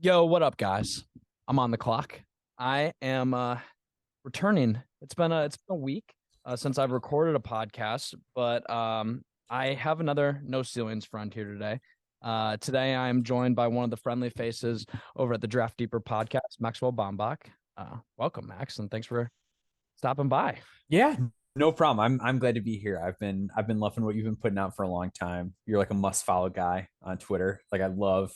Yo, what up, guys? I'm on the clock. I am returning. It's been a week since I've recorded a podcast, but I have another No Ceilings friend here today. Today I'm joined by one of the friendly faces over at the Draft Deeper podcast, Maxwell Baumbach. Welcome, Max, and thanks for stopping by. Yeah, no problem. I'm glad to be here. I've been loving what you've been putting out for a long time. You're like a must follow guy on Twitter. Like I love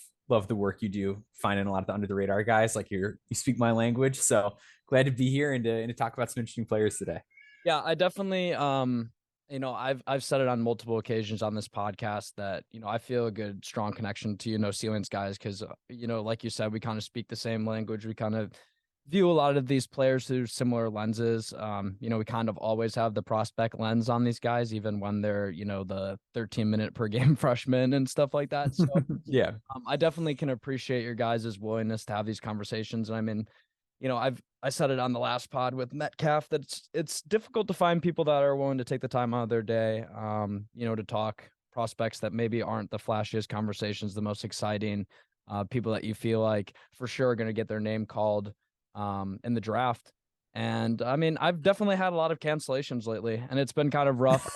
the work you do, finding a lot of the under the radar guys. Like you speak my language. So glad to be here and to talk about some interesting players today. Yeah, I definitely I've said it on multiple occasions on this podcast that, I feel a good strong connection to No Ceilings guys because like you said, we kind of speak the same language. We kind of view a lot of these players through similar lenses. We kind of always have the prospect lens on these guys, even when they're, the 13-minute per game freshmen and stuff like that. So Yeah. I definitely can appreciate your guys' willingness to have these conversations. And I mean, I said it on the last pod with Metcalf that it's difficult to find people that are willing to take the time out of their day, to talk prospects that maybe aren't the flashiest conversations, the most exciting, people that you feel like for sure are going to get their name called in the draft. And I mean, I've definitely had a lot of cancellations lately, and it's been kind of rough.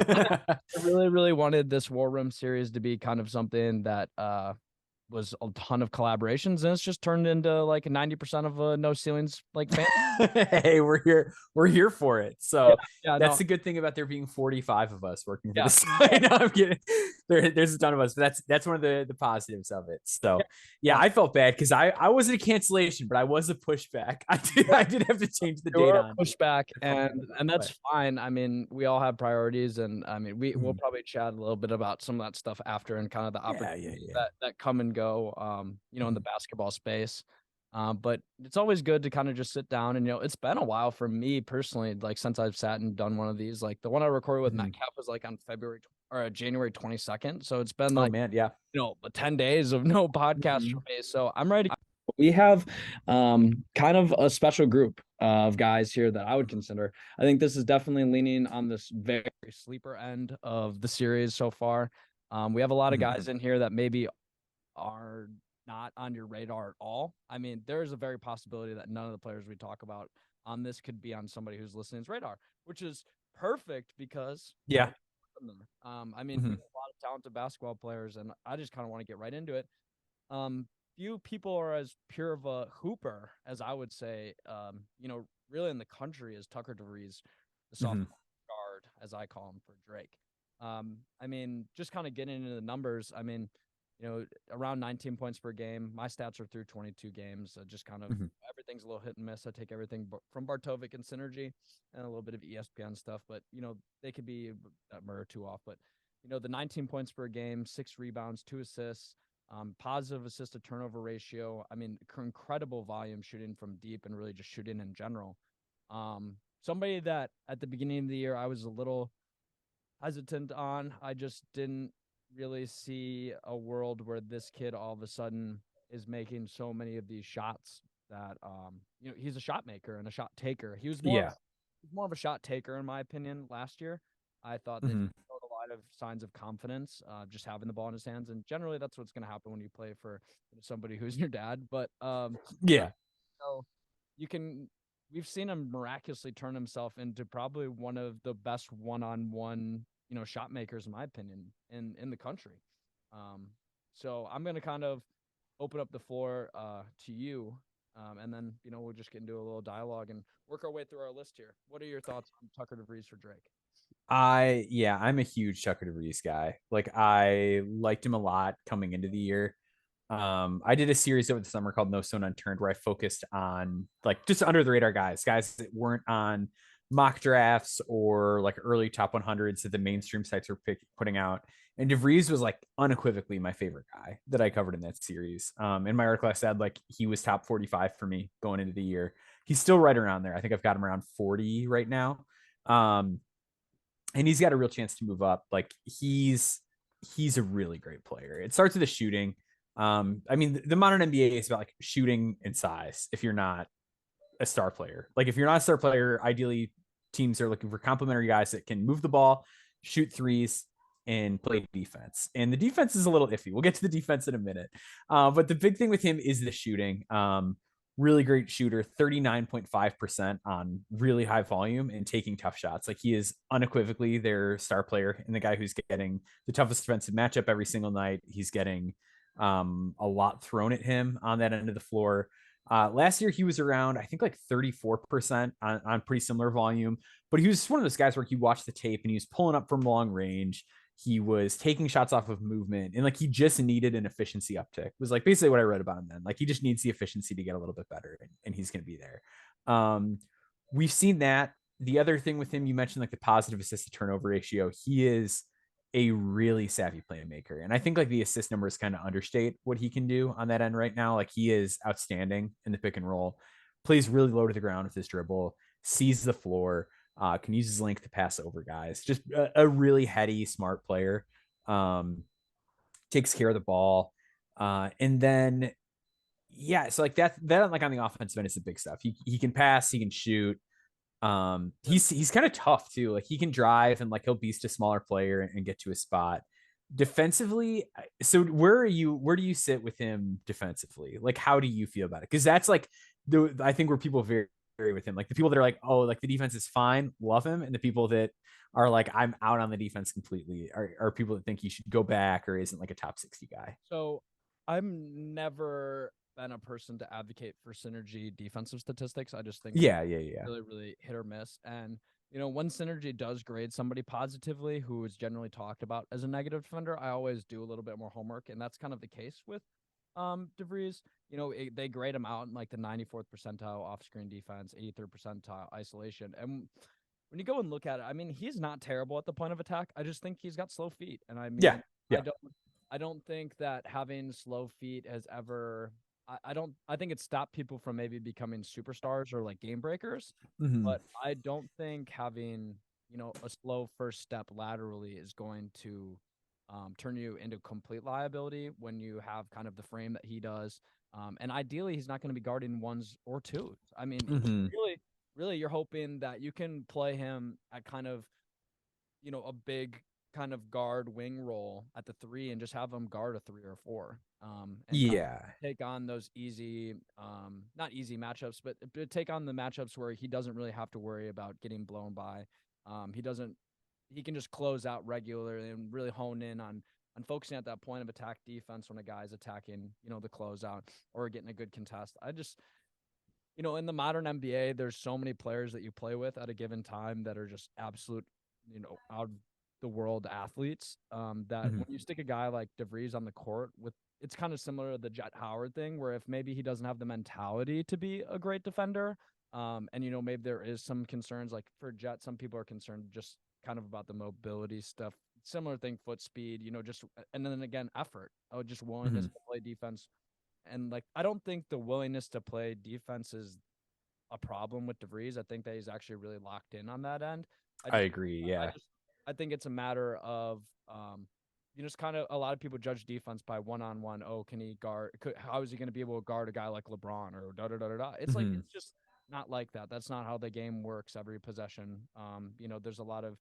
I really, really wanted this War Room series to be kind of something that was a ton of collaborations, and it's just turned into like 90% of a No Ceilings like fan. Hey, we're here for it. Yeah, So yeah, that's no, the good thing about there being 45 of us working for the yeah, site. No, I'm kidding. There's a ton of us, but that's one of the positives of it. yeah, So yeah, no. I felt bad because I wasn't a cancellation, but I was a pushback. I did have to change the date You're a on. pushback, I felt bad and about it, that's but fine. I mean, we all have priorities, and I mean, we'll mhm. probably chat a little bit about some of that stuff after, and kind of the Yeah, yeah, opportunities yeah. that come and go, in the Mhm. basketball space. But it's always good to kind of just sit down, and it's been a while for me personally, like since I've sat and done one of these. Like the one I recorded with Matt Mhm. Cap was like on January 22nd, so it's been Oh like, man, yeah. 10 days of no podcast for Mhm. me. So I'm ready. We have kind of a special group of guys here that I would consider. I think this is definitely leaning on this very sleeper end of the series so far. We have a lot of Mhm. guys in here that maybe are not on your radar at all. I mean, there is a very possibility that none of the players we talk about on this could be on somebody who's listening's radar, which is perfect because I Yeah. put them there. I mean, we Mhm. have a lot of talented basketball players, and I just kind of want to get right into it. Few people are as pure of a hooper as I would say, really in the country is Tucker DeVries, the Mhm. sophomore guard, as I call him for Drake. I mean, just kind of getting into the numbers. I mean, around 19 points per game. My stats are through 22 games. Just kind of Mhm. everything's a little hit and miss. I take everything from Bartovic and Synergy and a little bit of ESPN stuff, but they could be a or two off. But the 19 points per game, 6 rebounds, 2 assists, positive assist to turnover ratio. I mean, incredible volume shooting from deep and really just shooting in general. Somebody that at the beginning of the year I was a little hesitant on. I just didn't really see a world where this kid all of a sudden is making so many of these shots that he's a shot maker and a shot taker. Yeah. He's more of a shot taker in my opinion last year. I thought that he Mhm. showed a lot of signs of confidence, just having the ball in his hands, and generally that's what's going to happen when you play for somebody who's your dad. But Yeah. so you can we've seen him miraculously turn himself into probably one of the best one-on-one, shot makers in my opinion in the country. Um, so I'm gonna kind of open up the floor to you, and then we'll just get into a little dialogue and work our way through our list here. What are your thoughts on Tucker DeVries for Drake? I'm a huge Chuck DeVries guy. Like I liked him a lot coming into the year. I did a series over the summer called No Stone Unturned where I focused on like just under the radar guys that weren't on mock drafts or like early top 100s that the mainstream sites were putting out. And DeVries was like unequivocally my favorite guy that I covered in that series. In my article, I said like he was top 45 for me going into the year. He's still right around there. I think I've got him around 40 right now. Um, and he's got a real chance to move up. Like he's a really great player. It starts with the shooting. I mean, the modern NBA is about like shooting and size. If you're not a star player, like if you're not a star player, ideally teams are looking for complementary guys that can move the ball, shoot threes, and play defense. And the defense is a little iffy. We'll get to the defense in a minute. But the big thing with him is the shooting. Really great shooter, 39.5% on really high volume and taking tough shots. Like, he is unequivocally their star player and the guy who's getting the toughest defensive matchup every single night. He's getting a lot thrown at him on that end of the floor. Last year, he was around, I think, like 34% on pretty similar volume, but he was one of those guys where you watch the tape and he was pulling up from long range. He was taking shots off of movement, and like, he just needed an efficiency uptick. It was like basically what I read about him then. Like, he just needs the efficiency to get a little bit better, and he's going to be there. We've seen that. The other thing with him, you mentioned like the positive assist to turnover ratio. He is a really savvy playmaker. And I think like the assist numbers kind of understate what he can do on that end right now. Like, he is outstanding in the pick and roll, plays really low to the ground with his dribble, sees the floor, can use his length to pass over guys. Just a really heady, smart player. Takes care of the ball. And then, yeah, so like that like on the offensive end is the big stuff. He can pass, he can shoot. He's kind of tough too. Like, he can drive and like he'll beast a smaller player and get to a spot. Defensively, so where do you sit with him defensively? Like, how do you feel about it? Because that's like I think where people vary with him. Like, the people that are like, oh, like the defense is fine, love him, and the people that are like, I'm out on the defense completely, are people that think he should go back or isn't like a top 60 guy. So I'm never been a person to advocate for synergy defensive statistics. I just think Yeah. really, really hit or miss. And when synergy does grade somebody positively who is generally talked about as a negative defender, I always do a little bit more homework, and that's kind of the case with DeVries. They grade him out in like the 94th percentile off-screen defense, 83rd percentile isolation, and when you go and look at it, I mean, he's not terrible at the point of attack. I just think he's got slow feet, and I mean, Yeah. I don't think that having slow feet has ever. I think it stopped people from maybe becoming superstars or like game breakers, Mm-hmm. but I don't think having a slow first step laterally is going to turn you into complete liability when you have kind of the frame that he does. And ideally, he's not going to be guarding ones or twos. I mean, Mm-hmm. really, you're hoping that you can play him at kind of a big kind of guard wing role at the three and just have him guard a 3 or 4, and kind of Yeah. take on those easy, not easy matchups, but take on the matchups where he doesn't really have to worry about getting blown by. He can just close out regularly and really hone in on focusing at that point of attack defense when a guy's attacking, the closeout or getting a good contest. I just, in the modern NBA, there's so many players that you play with at a given time that are just absolute, out of the world athletes. That Mm-hmm. when you stick a guy like DeVries on the court with, it's kind of similar to the Jet Howard thing, where if maybe he doesn't have the mentality to be a great defender, and maybe there is some concerns like for Jet, some people are concerned just kind of about the mobility stuff. Similar thing, foot speed, just and then again effort. Oh, just willingness Mm-hmm. to play defense. And like, I don't think the willingness to play defense is a problem with DeVries. I think that he's actually really locked in on that end. I I just, agree. I Yeah. just, I think it's a matter of, just kind of a lot of people judge defense by one-on-one. Oh, can he guard? How is he going to be able to guard a guy like LeBron or da da da da da? It's like, Mm-hmm. it's just not like that. That's not how the game works every possession. There's a lot of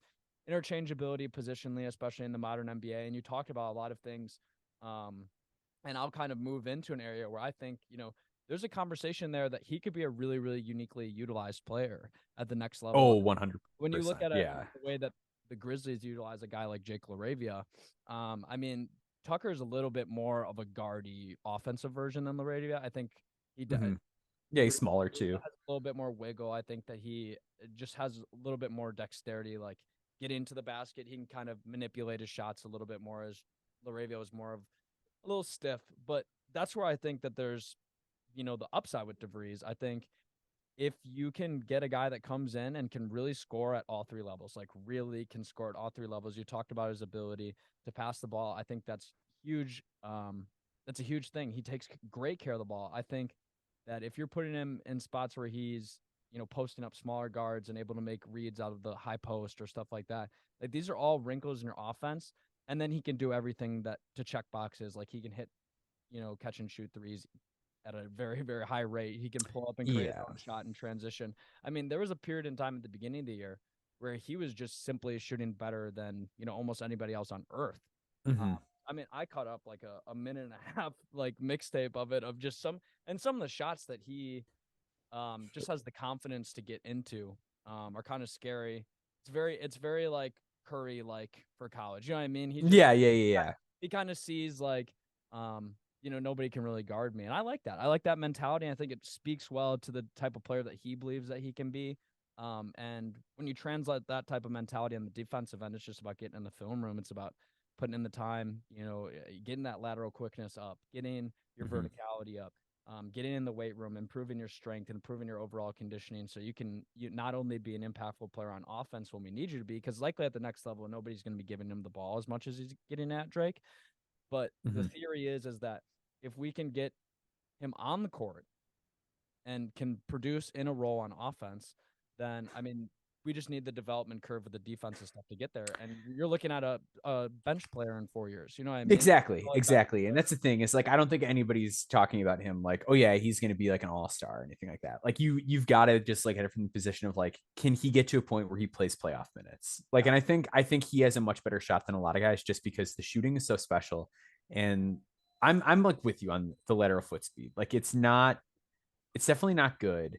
interchangeability positionally, especially in the modern NBA. And you talked about a lot of things. And I'll kind of move into an area where I think, there's a conversation there that he could be a really, really uniquely utilized player at the next level. Oh, 100%. When you look at it, Yeah. the way that the Grizzlies utilize a guy like Jake LaRavia, I mean, Tucker's a little bit more of a guardy offensive version than LaRavia. I think he does. Mm-hmm. Yeah, he's smaller too. Has a little bit more wiggle. I think that he just has a little bit more dexterity, like get into the basket. He can kind of manipulate his shots a little bit more, as LaRavia was more of a little stiff. But that's where I think that there's, the upside with DeVries. I think if you can get a guy that comes in and can really score at all three levels, like really can score at all three levels. You talked about his ability to pass the ball. I think that's huge. That's a huge thing. He takes great care of the ball. I think that if you're putting him in spots where he's, posting up smaller guards and able to make reads out of the high post or stuff like that, like these are all wrinkles in your offense. And then he can do everything that to check boxes. Like he can hit, catch and shoot threes at a very, very high rate. He can pull up and create his Yeah. own shot in transition. I mean, there was a period in time at the beginning of the year where he was just simply shooting better than, almost anybody else on earth. Mm-hmm. I mean, I caught up like a minute and a half like mixtape of it, of just some of the shots that he just has the confidence to get into are kind of scary. It's very like Curry like for college. You know what I mean? He kind of sees like nobody can really guard me. And I like that. I like that mentality. I think it speaks well to the type of player that he believes that he can be. And when you translate that type of mentality on the defensive end, it's just about getting in the film room. It's about putting in the time, getting that lateral quickness up, getting your verticality up, getting in the weight room, improving your strength, and improving your overall conditioning, so you not only be an impactful player on offense when we need you to be, because likely at the next level, nobody's going to be giving him the ball as much as he's getting at Drake. But the theory is that if we can get him on the court and can produce in a role on offense, then I mean, we just need the development curve of the defensive stuff to get there. And you're looking at a bench player in 4 years. You know what I mean? Exactly. And that's the thing, is like, I don't think anybody's talking about him like, oh yeah, he's going to be like an all-star or anything like that. Like you've got to just like at it from the position of like, can he get to a point where he plays playoff minutes? Like, and I think he has a much better shot than a lot of guys, just because the shooting is so special. And I'm like with you on the lateral foot speed. Like it's definitely not good.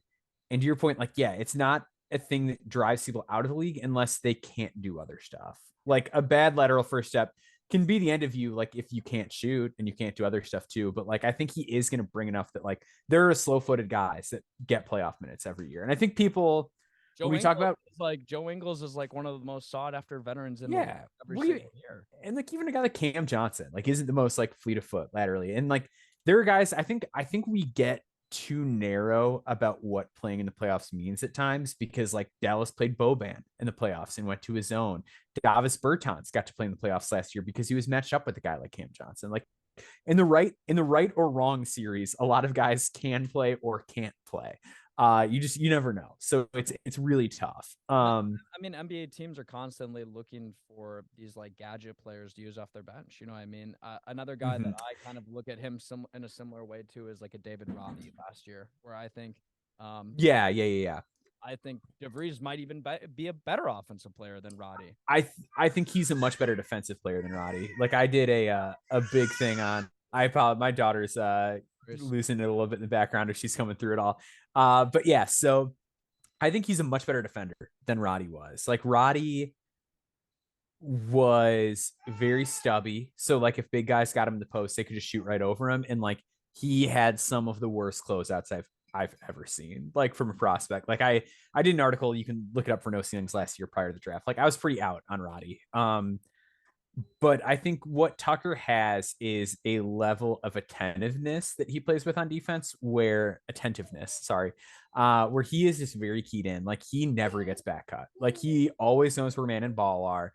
And to your point, like, yeah, it's not a thing that drives people out of the league unless they can't do other stuff. Like a bad lateral first step can be the end of you, like if you can't shoot and you can't do other stuff too. But like I think he is going to bring enough that like there are slow-footed guys that get playoff minutes every year. And I think people talk about Joe Ingles is like one of the most sought after veterans in the league every single year. And like even a guy like Kam Johnson, like isn't the most like fleet of foot laterally. And like there are guys, I think we get too narrow about what playing in the playoffs means at times, because like Dallas played Boban in the playoffs and went to his zone. Davis Bertans got to play in the playoffs last year because he was matched up with a guy like Kam Johnson. Like in the right or wrong series, a lot of guys can play or can't play. You never know. So it's really tough. I mean, NBA teams are constantly looking for these like gadget players to use off their bench. You know what I mean? Another guy that I kind of look at him in a similar way too is like a David Roddy last year, where I think, I think DeVries might even be a better offensive player than Roddy. I think he's a much better defensive player than Roddy. Like I did a big thing on. I apologize. My daughter's losing it a little bit in the background as she's coming through it all. But yeah, so I think he's a much better defender than Roddy was. Like Roddy was very stubby. So like if big guys got him in the post, they could just shoot right over him. And like he had some of the worst closeouts I've ever seen, like from a prospect. Like I did an article, you can look it up, for No Ceilings last year prior to the draft. Like I was pretty out on Roddy. But I think what Tucker has is a level of attentiveness that he plays with on defense, where he is just very keyed in. Like he never gets back cut. Like he always knows where man and ball are.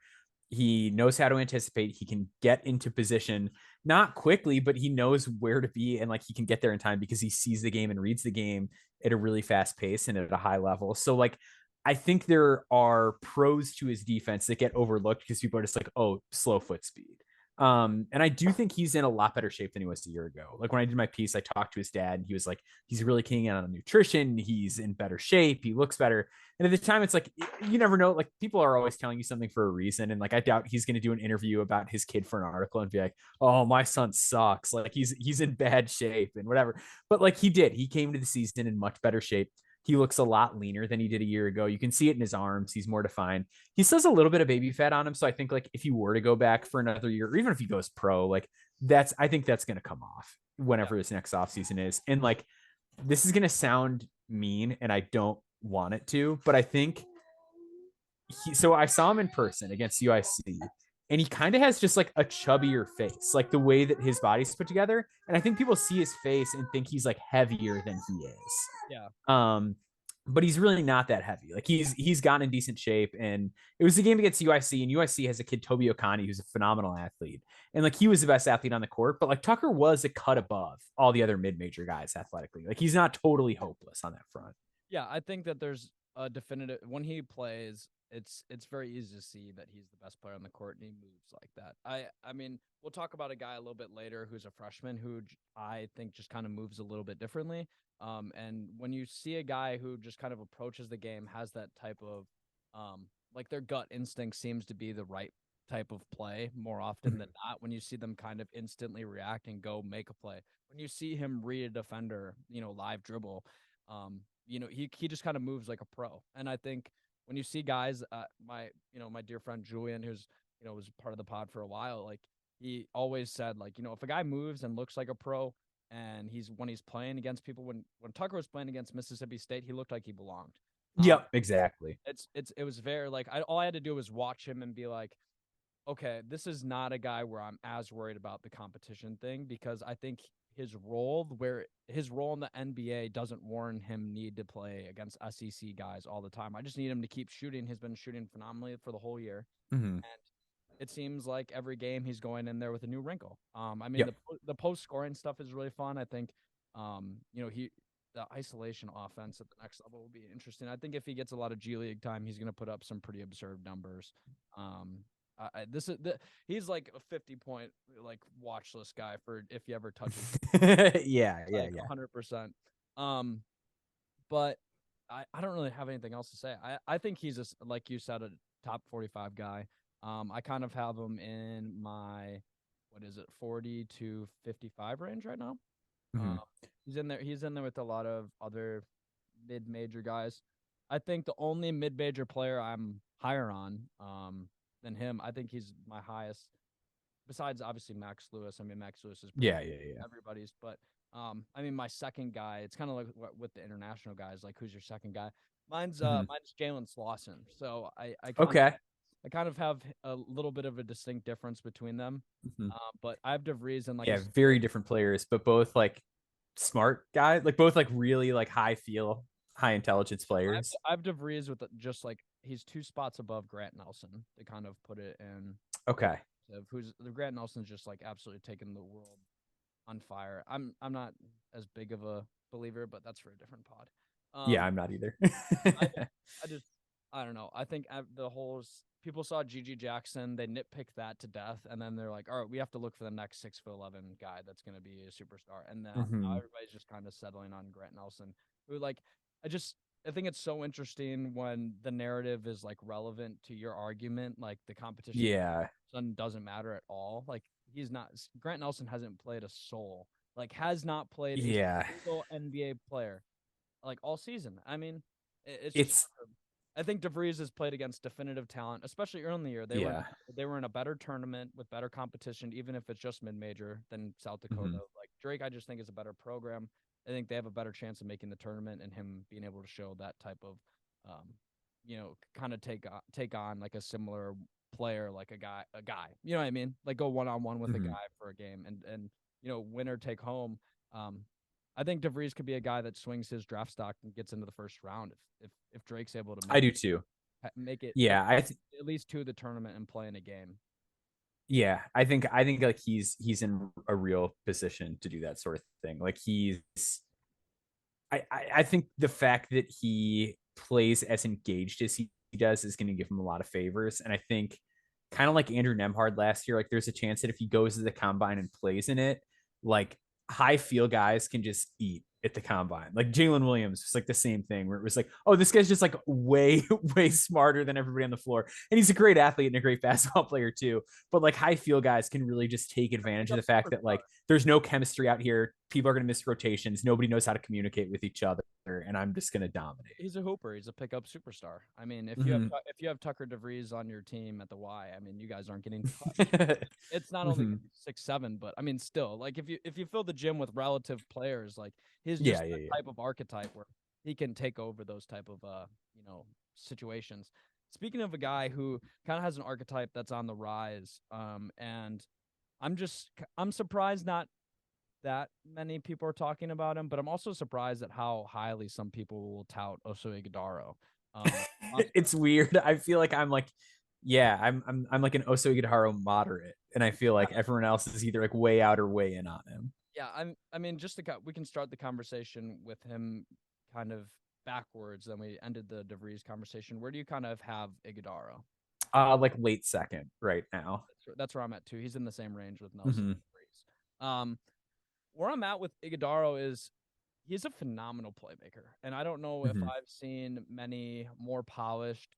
He knows how to anticipate. He can get into position, not quickly, but he knows where to be, and like he can get there in time because he sees the game and reads the game at a really fast pace and at a high level. So like I think there are pros to his defense that get overlooked because people are just like, oh, slow foot speed. And I do think he's in a lot better shape than he was a year ago. Like when I did my piece, I talked to his dad, and he was like, he's really keying in on nutrition. He's in better shape. He looks better. And at the time, it's like, you never know. Like people are always telling you something for a reason. And like, I doubt he's going to do an interview about his kid for an article and be like, oh, my son sucks. Like he's in bad shape and whatever. But like he came to the season in much better shape. He looks a lot leaner than he did a year ago. You can see it in his arms. He's more defined. He still has a little bit of baby fat on him. So I think like if he were to go back for another year, or even if he goes pro, like I think that's going to come off whenever this next offseason is. And like, this is going to sound mean, and I don't want it to, but I think so I saw him in person against UIC, and he kind of has just like a chubbier face, like the way that his body's put together. And I think people see his face and think he's like heavier than he is. Yeah. But he's really not that heavy. Like he's gotten in decent shape, and it was a game against UIC, and UIC has a kid, Toby Okani, who's a phenomenal athlete. And like, he was the best athlete on the court, but like Tucker was a cut above all the other mid-major guys athletically. Like he's not totally hopeless on that front. Yeah. I think that there's a definitive, when he plays, it's very easy to see that he's the best player on the court, and he moves like that. I mean, we'll talk about a guy a little bit later who's a freshman who I think just kind of moves a little bit differently. And when you see a guy who just kind of approaches the game, has that type of like their gut instinct seems to be the right type of play more often than not. When you see them kind of instantly react and go make a play, when you see him read a defender, live dribble, he just kind of moves like a pro. And I think when you see guys, my dear friend Julian, who's was part of the pod for a while, like he always said, like, if a guy moves and looks like a pro, and when he's playing against people, when Tucker was playing against Mississippi State, he looked like he belonged. Yep, exactly. It was very like all I had to do was watch him and be like, okay, this is not a guy where I'm as worried about the competition thing, because I think his role in the NBA doesn't warrant him need to play against SEC guys all the time. I just need him to keep shooting. He's been shooting phenomenally for the whole year. Mm-hmm. And it seems like every game he's going in there with a new wrinkle. I mean, Yep. the post scoring stuff is really fun. I think, the isolation offense at the next level will be interesting. I think if he gets a lot of G League time, he's going to put up some pretty absurd numbers. He's like a 50-point like watch list guy for if he ever touches. yeah, 100%. But I don't really have anything else to say. I think he's like you said, a top 45 guy. I kind of have him in my 40 to 55 range right now. Mm-hmm. He's in there with a lot of other mid-major guys. I think the only mid-major player I'm higher on than him, I think he's my highest, besides obviously Max Lewis. I mean, Max Lewis is everybody's, but I mean, my second guy, it's kind of like with the international guys, like who's your second guy? Mine's Jalen Slauson. So I kind of have a little bit of a distinct difference between them. Mm-hmm. But I have DeVries and very different players, but both like smart guys, like both like really like high intelligence players. I have DeVries with just like he's 2 spots above Grant Nelson. They kind of put it in. Okay. Who's the Grant Nelson's just like absolutely taking the world on fire. I'm not as big of a believer, but that's for a different pod. Yeah, I'm not either. I don't know. I think the whole people saw Gigi Jackson, they nitpicked that to death, and then they're like, all right, we have to look for the next 6'11" guy that's going to be a superstar. And now everybody's just kind of settling on Grant Nelson, who like I think it's so interesting when the narrative is like relevant to your argument, like the competition doesn't matter at all. Like Grant Nelson hasn't played a soul, like has not played a single NBA player like all season. I mean, I think DeVries has played against definitive talent, especially early in the year. They were in a better tournament with better competition, even if it's just mid-major than South Dakota. Like Drake, I just think is a better program. I think they have a better chance of making the tournament and him being able to show that type of, kind of take on like a similar player, like a guy. You know what I mean? Like go one-on-one with a guy for a game and winner take home. I think DeVries could be a guy that swings his draft stock and gets into the first round if Drake's able to make it at least to the tournament and play in a game. Yeah, I think like he's in a real position to do that sort of thing. Like I think the fact that he plays as engaged as he does is going to give him a lot of favors. And I think kind of like Andrew Nemhard last year, like there's a chance that if he goes to the combine and plays in it, like high feel guys can just eat at the combine. Like Jalen Williams was like the same thing where it was like, oh, this guy's just like way smarter than everybody on the floor, and he's a great athlete and a great basketball player too. But like high feel guys can really just take advantage of the fact that like there's no chemistry out here. People are going to miss rotations. Nobody knows how to communicate with each other, and I'm just going to dominate. He's a hooper. He's a pickup superstar. I mean, if you have Tucker DeVries on your team at the Y, I mean, you guys aren't getting touched. It's not only 6'7", but I mean, still, like if you fill the gym with relative players, like he's just type of archetype where he can take over those type of situations. Speaking of a guy who kind of has an archetype that's on the rise, and I'm surprised not that many people are talking about him, but I'm also surprised at how highly some people will tout Oso Ighodaro. It's weird. I feel like I'm like, I'm like an Oso Ighodaro moderate, and I feel like everyone else is either like way out or way in on him. Yeah, I mean, we can start the conversation with him kind of backwards. Then we ended the DeVries conversation. Where do you kind of have Ighodaro? Like late second right now. That's where I'm at too. He's in the same range with Nelson and DeVries. Where I'm at with Ighodaro is he's a phenomenal playmaker. And I don't know if I've seen many more polished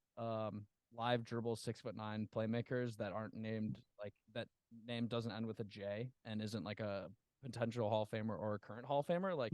live dribble 6'9" playmakers that aren't named like that name doesn't end with a J and isn't like a potential Hall of Famer or a current Hall of Famer. Like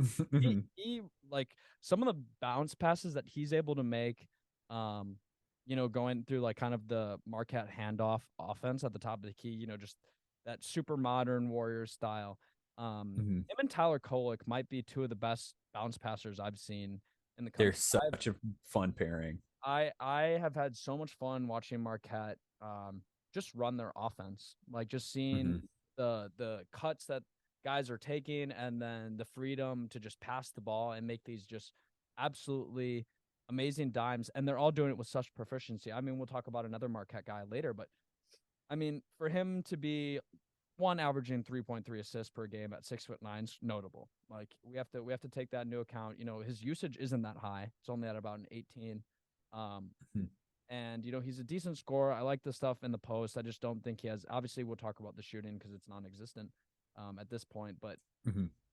he like some of the bounce passes that he's able to make, going through like kind of the Marquette handoff offense at the top of the key, just that super modern Warriors style. Him and Tyler Kolek might be two of the best bounce passers I've seen in the They're country. such a fun pairing. I have had so much fun watching Marquette just run their offense. Like just seeing the cuts that guys are taking and then the freedom to just pass the ball and make these just absolutely amazing dimes. And they're all doing it with such proficiency. I mean, we'll talk about another Marquette guy later, but I mean, for him to be one averaging 3.3 assists per game at 6'9" is notable. Like we have to take that into account. His usage isn't that high. It's only at about an 18. And he's a decent scorer. I like the stuff in the post. I just don't think he has. Obviously, we'll talk about the shooting because it's non-existent at this point. But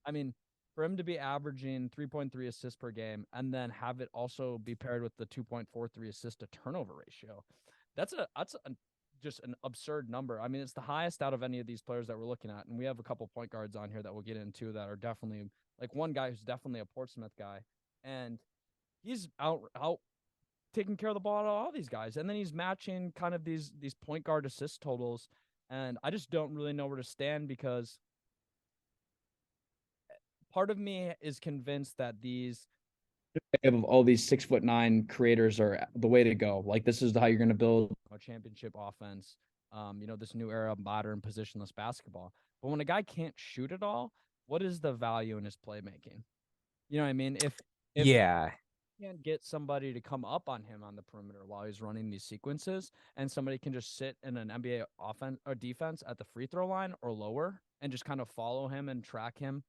I mean, for him to be averaging 3.3 assists per game and then have it also be paired with the 2.43 assist to turnover ratio, that's just an absurd number. I mean, it's the highest out of any of these players that we're looking at. And we have a couple point guards on here that we'll get into that are definitely like one guy who's definitely a Portsmouth guy. And he's out taking care of the ball out of all these guys. And then he's matching kind of these point guard assist totals. And I just don't really know where to stand because part of me is convinced that these of all these 6'9" creators are the way to go. Like this is how you're going to build a championship offense. This new era of modern positionless basketball. But when a guy can't shoot at all, what is the value in his playmaking? You know what I mean? If yeah, can't get somebody to come up on him on the perimeter while he's running these sequences, and somebody can just sit in an NBA offense or defense at the free throw line or lower and just kind of follow him and track him,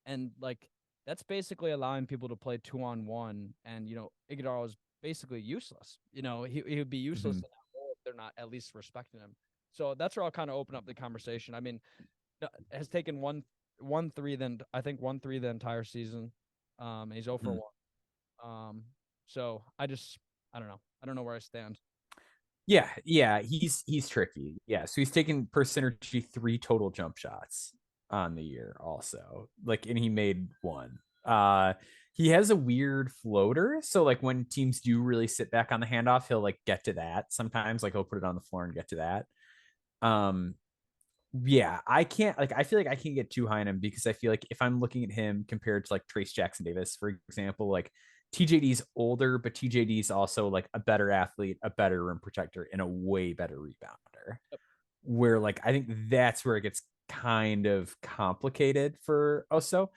and like that's basically allowing people to play 2-on-1. And Ighodaro is basically useless. He would be useless in that role if they're not at least respecting him. So that's where I'll kind of open up the conversation. I mean, has taken one three then I think 1-3 the entire season. And he's 0 for 1. So I don't know. I don't know where I stand. Yeah, he's tricky. Yeah, so he's taken per synergy 3 total jump shots on the year also. Like, and he made 1. He has a weird floater, so like when teams do really sit back on the handoff, he'll like get to that. Sometimes like he'll put it on the floor and get to that. Yeah, I can't like I feel like I can't get too high on him because I feel like if I'm looking at him compared to like Trace Jackson Davis, for example, like TJD's older, but TJD's also like a better athlete, a better rim protector, and a way better rebounder. Where like I think that's where it gets kind of complicated for Oso.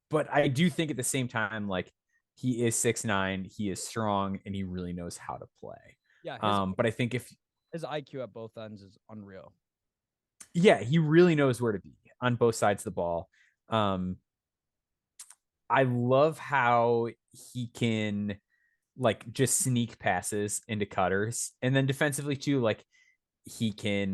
But I do think at the same time, like he is 6'9", he is strong, and he really knows how to play. Yeah. But I think if his IQ at both ends is unreal. Yeah, he really knows where to be on both sides of the ball. I love how he can like just sneak passes into cutters, and then defensively too, like he can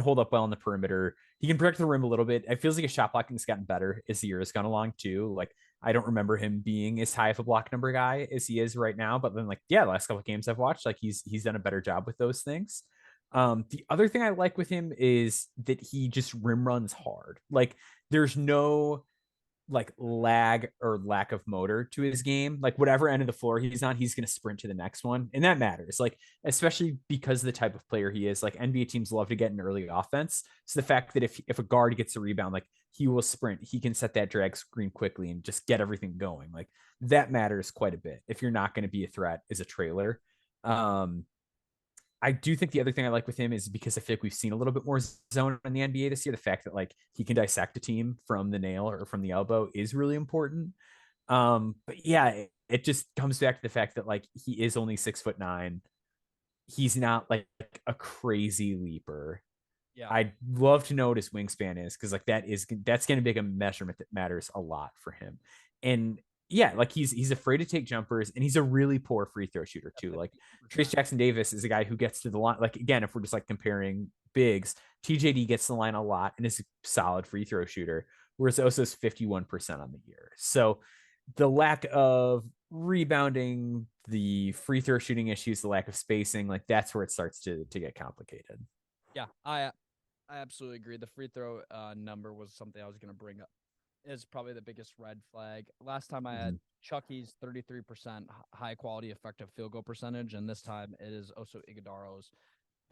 hold up well on the perimeter. He can protect the rim a little bit. It feels like his shot blocking has gotten better as the year has gone along too. Like I don't remember him being as high of a block number guy as he is right now, but then like the last couple of games I've watched, like he's done a better job with those things. The other thing I like with him is that he just rim runs hard. Like there's no like lag or lack of motor to his game. Like whatever end of the floor he's on, he's going to sprint to the next one. And that matters. Like, especially because of the type of player he is, like NBA teams love to get an early offense. So the fact that if a guard gets a rebound, like he will sprint, he can set that drag screen quickly and just get everything going. Like that matters quite a bit if you're not going to be a threat as a trailer. I do think the other thing I like with him is because I feel like we've seen a little bit more zone in the NBA this year. The fact that like he can dissect a team from the nail or from the elbow is really important. But yeah, it just comes back to the fact that like he is only 6'9". He's not like a crazy leaper. Yeah. I'd love to know what his wingspan is because like that's going to be a measurement that matters a lot for him. And yeah, like he's afraid to take jumpers, and he's a really poor free throw shooter too. Like Trace Jackson Davis is a guy who gets to the line. Like again, if we're just like comparing bigs, TJD gets to the line a lot and is a solid free throw shooter, whereas Oso's 51% on the year. So the lack of rebounding, the free throw shooting issues, the lack of spacing, like that's where it starts to get complicated. Yeah, I absolutely agree. The free throw number was something I was going to bring up. Is probably the biggest red flag. Last time I had Chucky's 33% high quality effective field goal percentage, and this time it is Oso Ighodaro's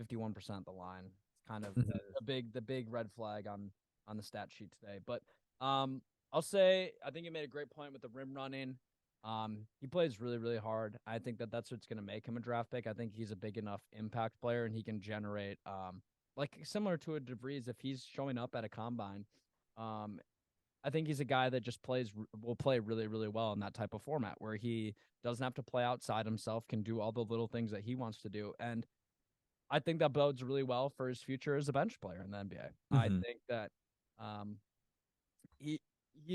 51% at the line. It's kind of the big red flag on the stat sheet today. But I'll say I think you made a great point with the rim running. He plays really, really hard. I think that's what's going to make him a draft pick. I think he's a big enough impact player, and he can generate like similar to a DeVries if he's showing up at a combine. I think he's a guy that just will play really, really well in that type of format where he doesn't have to play outside himself, can do all the little things that he wants to do. And I think that bodes really well for his future as a bench player in the NBA. I think that he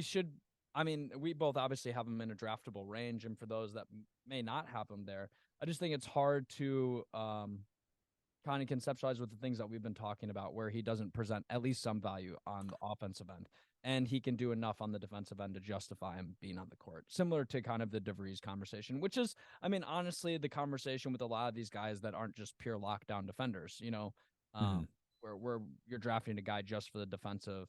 should. I mean, we both obviously have him in a draftable range, and for those that may not have him there, I just think it's hard to kind of conceptualize with the things that we've been talking about, where he doesn't present at least some value on the offensive end, and he can do enough on the defensive end to justify him being on the court. Similar to kind of the DeVries conversation, which is, I mean, honestly, the conversation with a lot of these guys that aren't just pure lockdown defenders, where you're drafting a guy just for the defensive,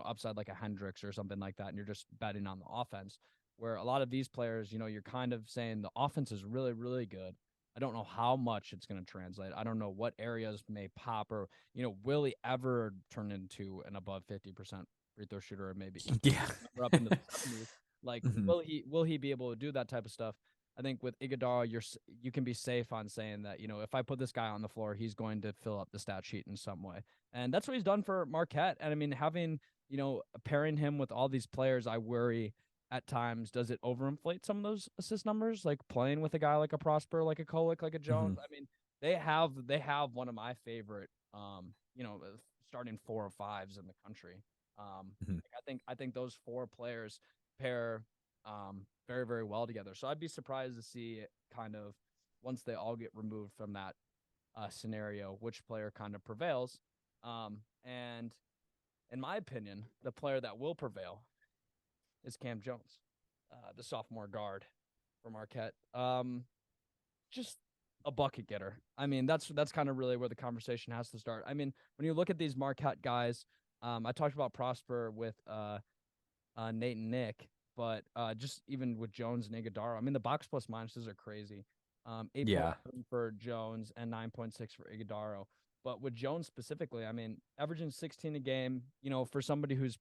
upside like a Hendricks or something like that, and you're just betting on the offense. Where a lot of these players, you're kind of saying the offense is really, really good. I don't know how much it's going to translate. I don't know what areas may pop, or will he ever turn into an above 50% free throw shooter, or maybe up into the 70s? Like, will he be able to do that type of stuff? I think with Ighodaro, you can be safe on saying that if I put this guy on the floor, he's going to fill up the stat sheet in some way, and that's what he's done for Marquette. And I mean, having pairing him with all these players, I worry at times, does it overinflate some of those assist numbers? Like playing with a guy like a Prosper, like a Kolick, like a Jones. I mean, they have one of my favorite, starting 4 or 5s in the country. I think those 4 players pair very, very well together. So I'd be surprised to see kind of once they all get removed from that scenario, which player kind of prevails. And in my opinion, the player that will prevail is Kam Jones, the sophomore guard from Marquette. Just a bucket getter. I mean, that's kind of really where the conversation has to start. I mean, when you look at these Marquette guys, I talked about Prosper with Nate and Nick, but just even with Jones and Ighodaro, I mean, the box plus minuses are crazy. 8.7 for Jones and 9.6 for Ighodaro. But with Jones specifically, I mean, averaging 16 a game, for somebody who's,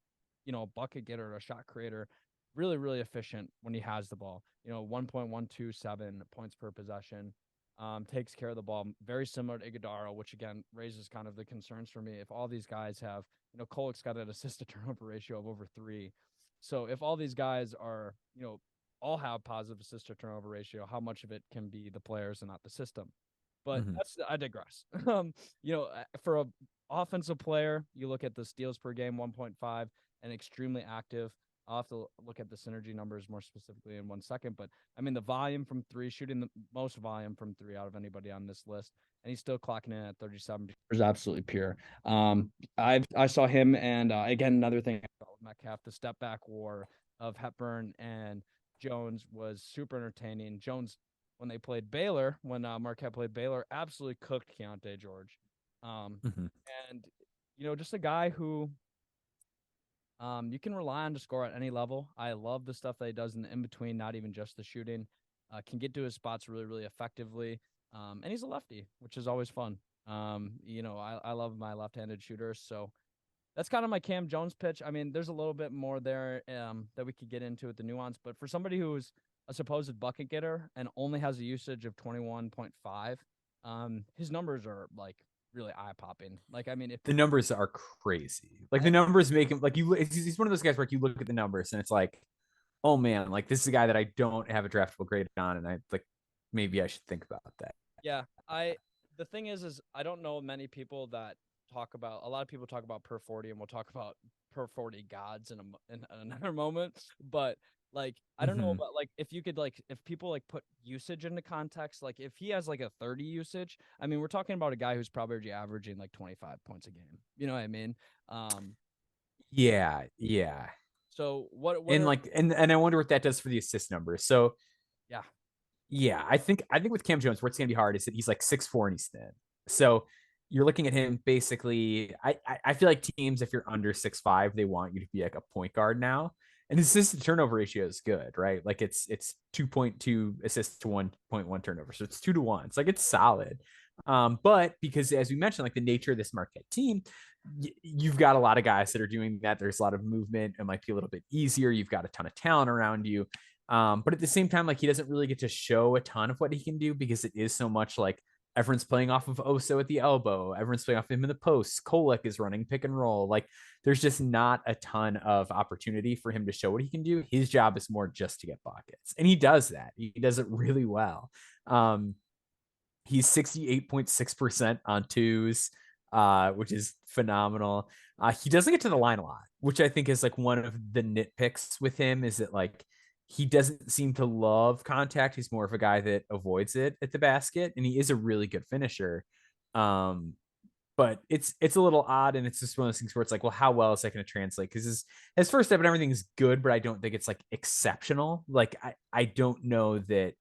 a bucket getter, a shot creator, really, really efficient when he has the ball. 1.127 points per possession, takes care of the ball, very similar to Ighodaro, which again raises kind of the concerns for me. If all these guys have, Kolick's got an assist to turnover ratio of over 3. So if all these guys are, all have positive assist to turnover ratio, how much of it can be the players and not the system? But I digress. For a offensive player, you look at the steals per game, 1.5, and extremely active. I'll have to look at the synergy numbers more specifically in 1 second. But I mean, the volume from 3, shooting the most volume from 3 out of anybody on this list, and he's still clocking in at 37. Is absolutely pure. I saw him, and again, another thing about Metcalf, the step back war of Hepburn and Jones was super entertaining. Jones, when they played Baylor, when Marquette played Baylor, absolutely cooked Keontae George. And just a guy who you can rely on to score at any level. I love the stuff that he does in between, not even just the shooting. Can get to his spots really, really effectively. And he's a lefty, which is always fun. I love my left-handed shooters. So that's kind of my Kam Jones pitch. I mean, there's a little bit more there that we could get into with the nuance. But for somebody who's a supposed bucket getter and only has a usage of 21.5, his numbers are like really eye-popping. Like, I mean, if the numbers are crazy, like the numbers make him like he's one of those guys where like, you look at the numbers and it's like, oh man, like this is a guy that I don't have a draftable grade on, and I like maybe I should think about that. Yeah, the thing is I don't know many people that talk about, a lot of people talk about per 40, and we'll talk about per 40 gods in another moment, but like, I don't know about, like, if you could, like, if people like put usage into context, like if he has like a 30 usage, I mean, we're talking about a guy who's probably averaging like 25 points a game. You know what I mean? Yeah. So what and like, and I wonder what that does for the assist numbers. So yeah, Yeah, I think with Kam Jones, what's gonna be hard is that he's like 6'4" and he's thin. So you're looking at him basically. I feel like teams, if you're under 6'5", they want you to be like a point guard now. And his assist to turnover ratio is good, right? Like it's 2.2 assists to 1.1 turnover. So it's 2-1. It's like it's solid. But because as we mentioned, like the nature of this Marquette team, you've got a lot of guys that are doing that. There's a lot of movement. It might be a little bit easier. You've got a ton of talent around you. But at the same time, like he doesn't really get to show a ton of what he can do because it is so much like everyone's playing off of Oso at the elbow, everyone's playing off him in the post. Kolek is running pick and roll. Like there's just not a ton of opportunity for him to show what he can do. His job is more just to get buckets, and he does that. He does it really well. He's 68.6% on twos, which is phenomenal. He doesn't get to the line a lot, which I think is like one of the nitpicks with him is that like he doesn't seem to love contact. He's more of a guy that avoids it at the basket, and he is a really good finisher. Um, but it's a little odd, and it's just one of those things where it's like, well, how well is that going to translate? Because his first step and everything is good, but I don't think it's like exceptional. Like I don't know that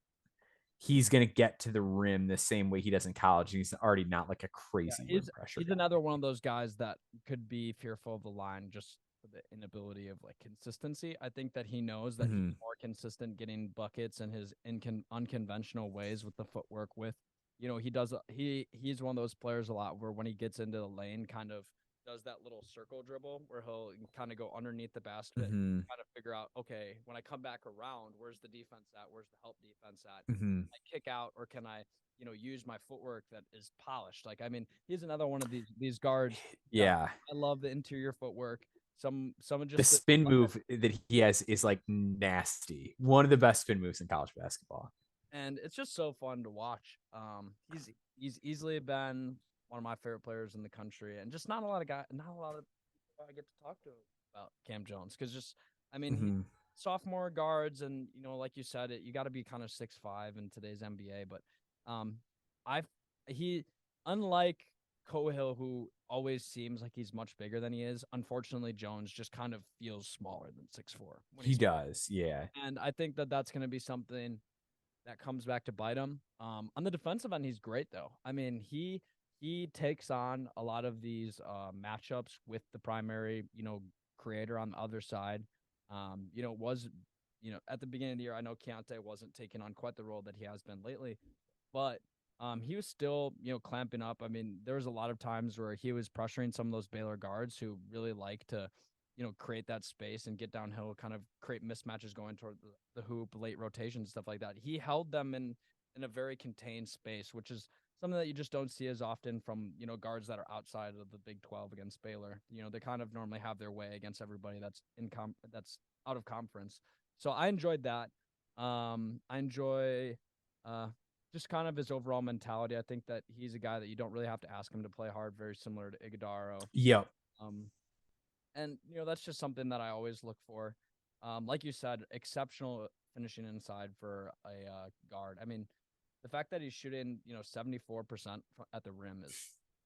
he's going to get to the rim the same way he does in college. He's already not like a crazy rim pressure He's guy. another one of those guys that could be fearful of the line just for the inability of like consistency. I think that he knows that he's more consistent getting buckets in his unconventional ways with the footwork. With he does he's one of those players a lot where when he gets into the lane, kind of does that little circle dribble where he'll kind of go underneath the basket, Mm-hmm. kind of figure out, okay, when I come back around, where's the defense at? Where's the help defense at? Mm-hmm. I kick out, or can I use my footwork that is polished? Like, I mean, he's another one of these guards. Yeah. I love the interior footwork. Someone The just spin move that he has is like nasty. One of the best spin moves in college basketball. and it's just so fun to watch. He's easily been one of my favorite players in the country, and just not a lot of people I get to talk to about Kam Jones because I mean, he Mm-hmm. sophomore guards, and like you said, you got to be kind of 6'5" in today's NBA. But um, I he unlike Cohill, who always seems like he's much bigger than he is. Unfortunately, Jones just kind of feels smaller than 6'4" when He he's, does, yeah. and I think that that's going to be something that comes back to bite him. On the defensive end, he's great though. I mean, he takes on a lot of these matchups with the primary, creator on the other side. Was at the beginning of the year, I know Keontae wasn't taking on quite the role that he has been lately, but he was still, clamping up. I mean, there was a lot of times where he was pressuring some of those Baylor guards who really like to, create that space and get downhill, kind of create mismatches going toward the hoop, late rotation, stuff like that. He held them in a very contained space, which is something that you just don't see as often from, guards that are outside of the Big 12 against Baylor. They kind of normally have their way against everybody that's out of conference. So I enjoyed that. I enjoy just kind of his overall mentality. I think that he's a guy that you don't really have to ask him to play hard, very similar to Ighodaro. Yep. Um, and that's just something that I always look for. Like you said, exceptional finishing inside for a guard. I mean, the fact that he's shooting 74% at the rim is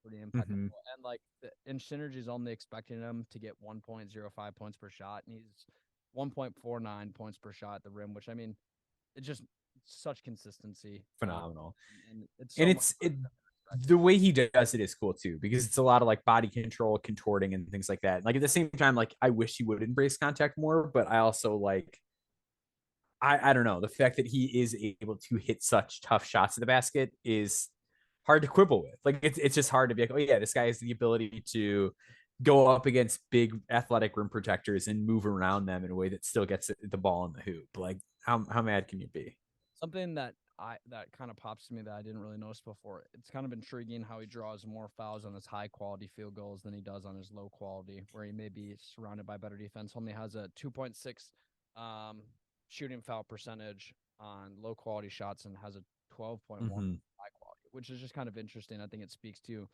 pretty impeccable. Mm-hmm. And like in synergy is only expecting him to get 1.05 points per shot, and he's 1.49 points per shot at the rim, which I mean, it's just such consistency. Phenomenal. And it's And so much the way he does it is cool too, because it's a lot of like body control, contorting, and things like that. Like at the same time, like I wish he would embrace contact more, but I also like I don't know, the fact that he is able to hit such tough shots at the basket is hard to quibble with. Like it's just hard to be like, oh yeah, this guy has the ability to go up against big athletic rim protectors and move around them in a way that still gets the ball in the hoop. Like how mad can you be? something that kind of pops to me that I didn't really notice before. It's kind of intriguing how he draws more fouls on his high quality field goals than he does on his low quality, where he may be surrounded by better defense. Only has a 2.6 shooting foul percentage on low quality shots and has a 12.1 Mm-hmm. high quality, which is just kind of interesting. I think it speaks to,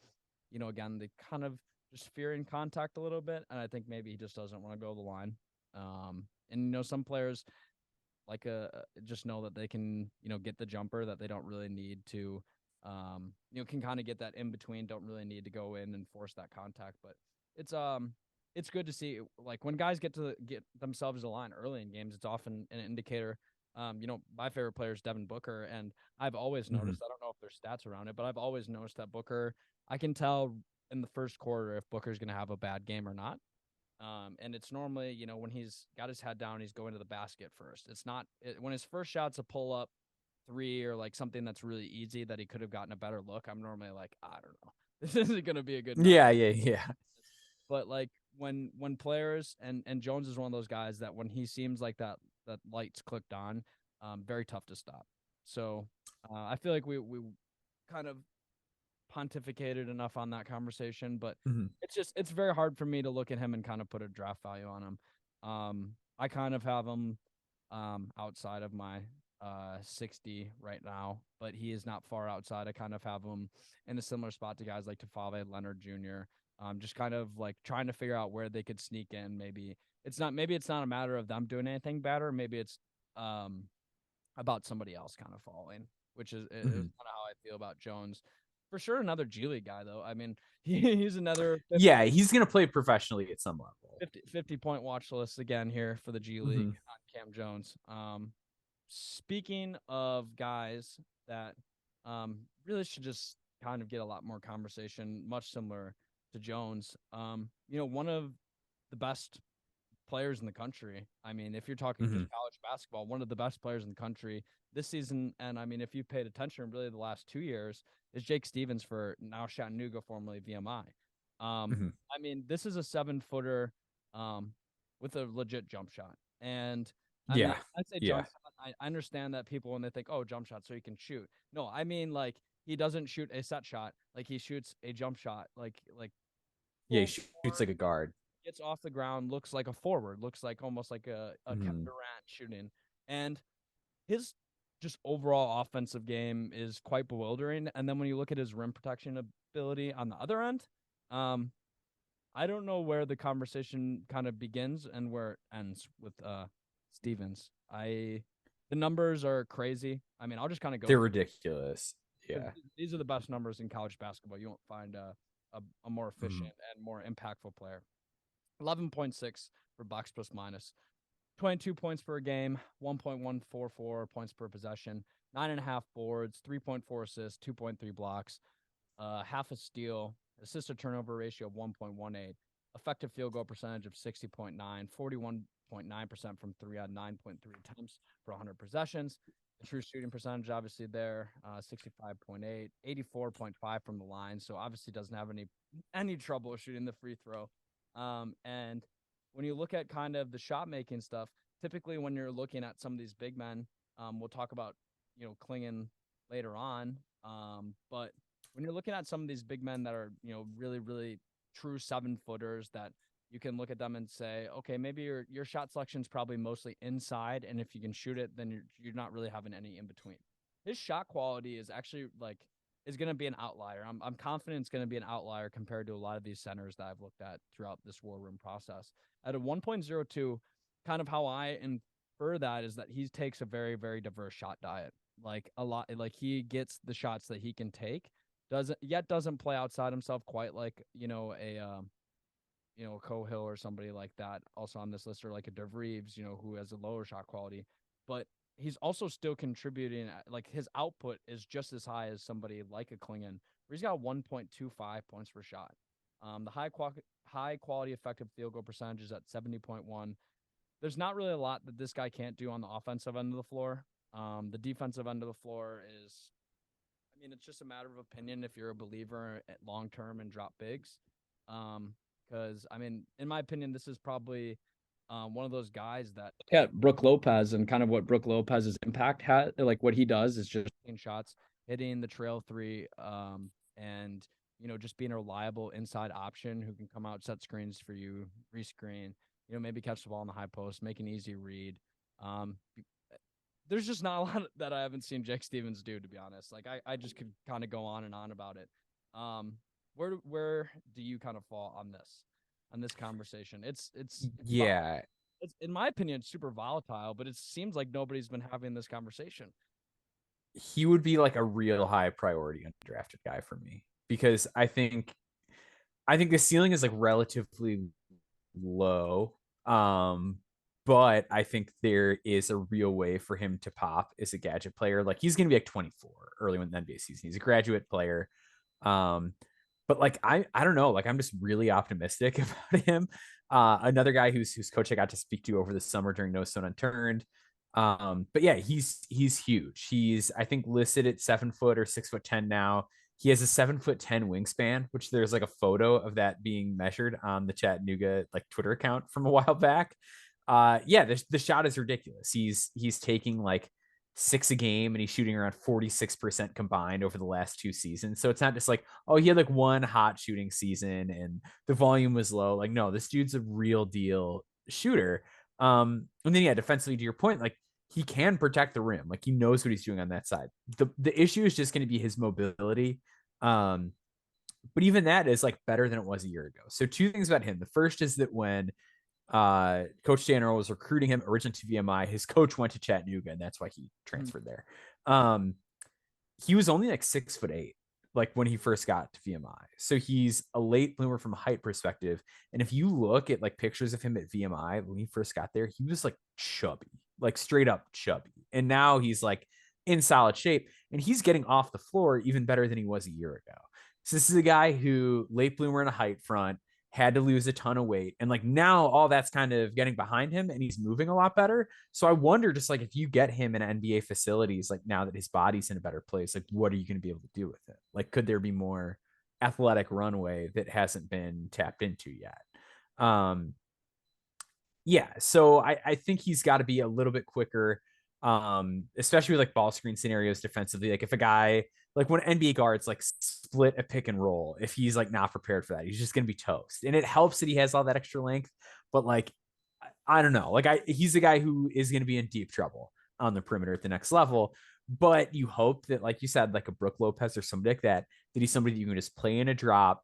again, the kind of just fearing contact a little bit, and I think maybe he just doesn't want to go the line. And some players like just know that they can get the jumper, that they don't really need to can kind of get that in between, don't really need to go in and force that contact. But it's good to see, like when guys get themselves a line early in games, it's often an indicator My favorite player is Devin Booker, and I've always noticed, I don't know if there's stats around it, but I've always noticed that Booker, I can tell in the first quarter if Booker's going to have a bad game or not. And it's normally, when he's got his head down, he's going to the basket first. It's not when his first shot's a pull up three or like something that's really easy that he could have gotten a better look. I'm normally like, I don't know, this isn't going to be a good night. Yeah. But like when players and Jones is one of those guys that when he seems like that lights clicked on, very tough to stop. So I feel like we kind of pontificated enough on that conversation, but it's very hard for me to look at him and kind of put a draft value on him. I kind of have him outside of my 60 right now, but he is not far outside. I kind of have him in a similar spot to guys like Tafave Leonard Jr. Just kind of like trying to figure out where they could sneak in. Maybe it's not a matter of them doing anything better. Maybe it's about somebody else kind of falling, which is kind of how I feel about Jones. For sure, another G League guy, though. I mean, he's another 50, yeah, he's going to play professionally at some level. 50 point watch list again here for the G League on Kam Jones. Speaking of guys that really should just kind of get a lot more conversation, much similar to Jones. One of the best players in the country. I mean, if you're talking just college basketball, one of the best players in the country this season, and I mean, if you've paid attention really the last 2 years, is Jake Stevens for now Chattanooga, formerly VMI. I mean, this is a 7-footer with a legit jump shot. And I mean, I'd say jump shot. I understand that people, when they think, oh, jump shot, so he can shoot. No, I mean, like, he doesn't shoot a set shot. Like, he shoots a jump shot. Like yeah, he shoots like a guard. Gets off the ground, looks like a forward, looks like almost like a Kevin Durant shooting. And his just overall offensive game is quite bewildering. And then when you look at his rim protection ability on the other end, I don't know where the conversation kind of begins and where it ends with Stevens. The numbers are crazy. I mean, I'll just kind of go. They're ridiculous. Yeah. These are the best numbers in college basketball. You won't find a more efficient and more impactful player. 11.6 for box plus minus. 22 points per game, 1.144 points per possession, 9.5 boards, 3.4 assists, 2.3 blocks, half a steal, assist to turnover ratio of 1.18, effective field goal percentage of 60.9, 41.9% from three on 9.3 attempts for 100 possessions. The true shooting percentage, obviously there, 65.8, 84.5 from the line. So obviously doesn't have any trouble shooting the free throw. And when you look at kind of the shot making stuff, typically when you're looking at some of these big men, we'll talk about, Clingan later on. But when you're looking at some of these big men that are, really, really true 7-footers that you can look at them and say, okay, maybe your shot selection is probably mostly inside. And if you can shoot it, then you're not really having any in between. His shot quality is actually is going to be an outlier. I'm confident it's going to be an outlier compared to a lot of these centers that I've looked at throughout this war room process. At a 1.02, kind of how I infer that is that he takes a very, very diverse shot diet. Like a lot, like he gets the shots that he can take, doesn't play outside himself quite like, a Cohill or somebody like that also on this list, or like a DeVries, who has a lower shot quality, but he's also still contributing. Like his output is just as high as somebody like a Clingan, where he's got 1.25 points per shot. The high quality effective field goal percentage is at 70.1. There's not really a lot that this guy can't do on the offensive end of the floor. The defensive end of the floor is, I mean, it's just a matter of opinion if you're a believer at long term and drop bigs. Because I mean, in my opinion, this is probably one of those guys that look at Brook Lopez and kind of what Brook Lopez's impact had. Like what he does is just hitting shots, hitting the trail three, and just being a reliable inside option who can come out, set screens for you, rescreen, maybe catch the ball in the high post, make an easy read. There's just not a lot that I haven't seen Jake Stevens do, to be honest. Like I just could kind of go on and on about it. Where do you kind of fall on this conversation? It's in my opinion, super volatile, but it seems like nobody's been having this conversation. He would be like a real high priority undrafted guy for me, because I think the ceiling is like relatively low. but I think there is a real way for him to pop as a gadget player. Like he's going to be like 24 early in the NBA season. He's a graduate player. Um, but like I don't know, like I'm just really optimistic about him. Another guy whose coach I got to speak to over the summer during No Stone Unturned. But yeah, he's huge. He's I think listed at 7 foot or 6'10" now. He has a 7'10" wingspan, which there's like a photo of that being measured on the Chattanooga like Twitter account from a while back. Yeah, the shot is ridiculous. He's taking like 6 a game and he's shooting around 46% combined over the last 2 seasons. So it's not just like, oh, he had like one hot shooting season and the volume was low. Like, no, this dude's a real deal shooter. And then yeah, defensively to your point, like he can protect the rim. Like he knows what he's doing on that side. The issue is just going to be his mobility. Um, but even that is like better than it was a year ago. So two things about him. The first is that when Coach Dan Earl was recruiting him originally to VMI, his coach went to Chattanooga, and that's why he transferred there. He was only like 6'8", like when he first got to VMI. So he's a late bloomer from a height perspective. And if you look at like pictures of him at VMI when he first got there, he was like chubby, like straight up chubby. And now he's like in solid shape and he's getting off the floor even better than he was a year ago. So this is a guy who late bloomer in a height front, had to lose a ton of weight. And like now all that's kind of getting behind him and he's moving a lot better. So I wonder just like if you get him in NBA facilities, like now that his body's in a better place, like what are you going to be able to do with it? Like, could there be more athletic runway that hasn't been tapped into yet? Yeah. So I think he's got to be a little bit quicker. Especially with like ball screen scenarios defensively. Like if a guy like when NBA guards like split a pick and roll, if he's like not prepared for that, he's just gonna be toast. And it helps that he has all that extra length, but like I don't know. Like he's a guy who is gonna be in deep trouble on the perimeter at the next level. But you hope that, like you said, like a Brook Lopez or somebody like that he's somebody that you can just play in a drop,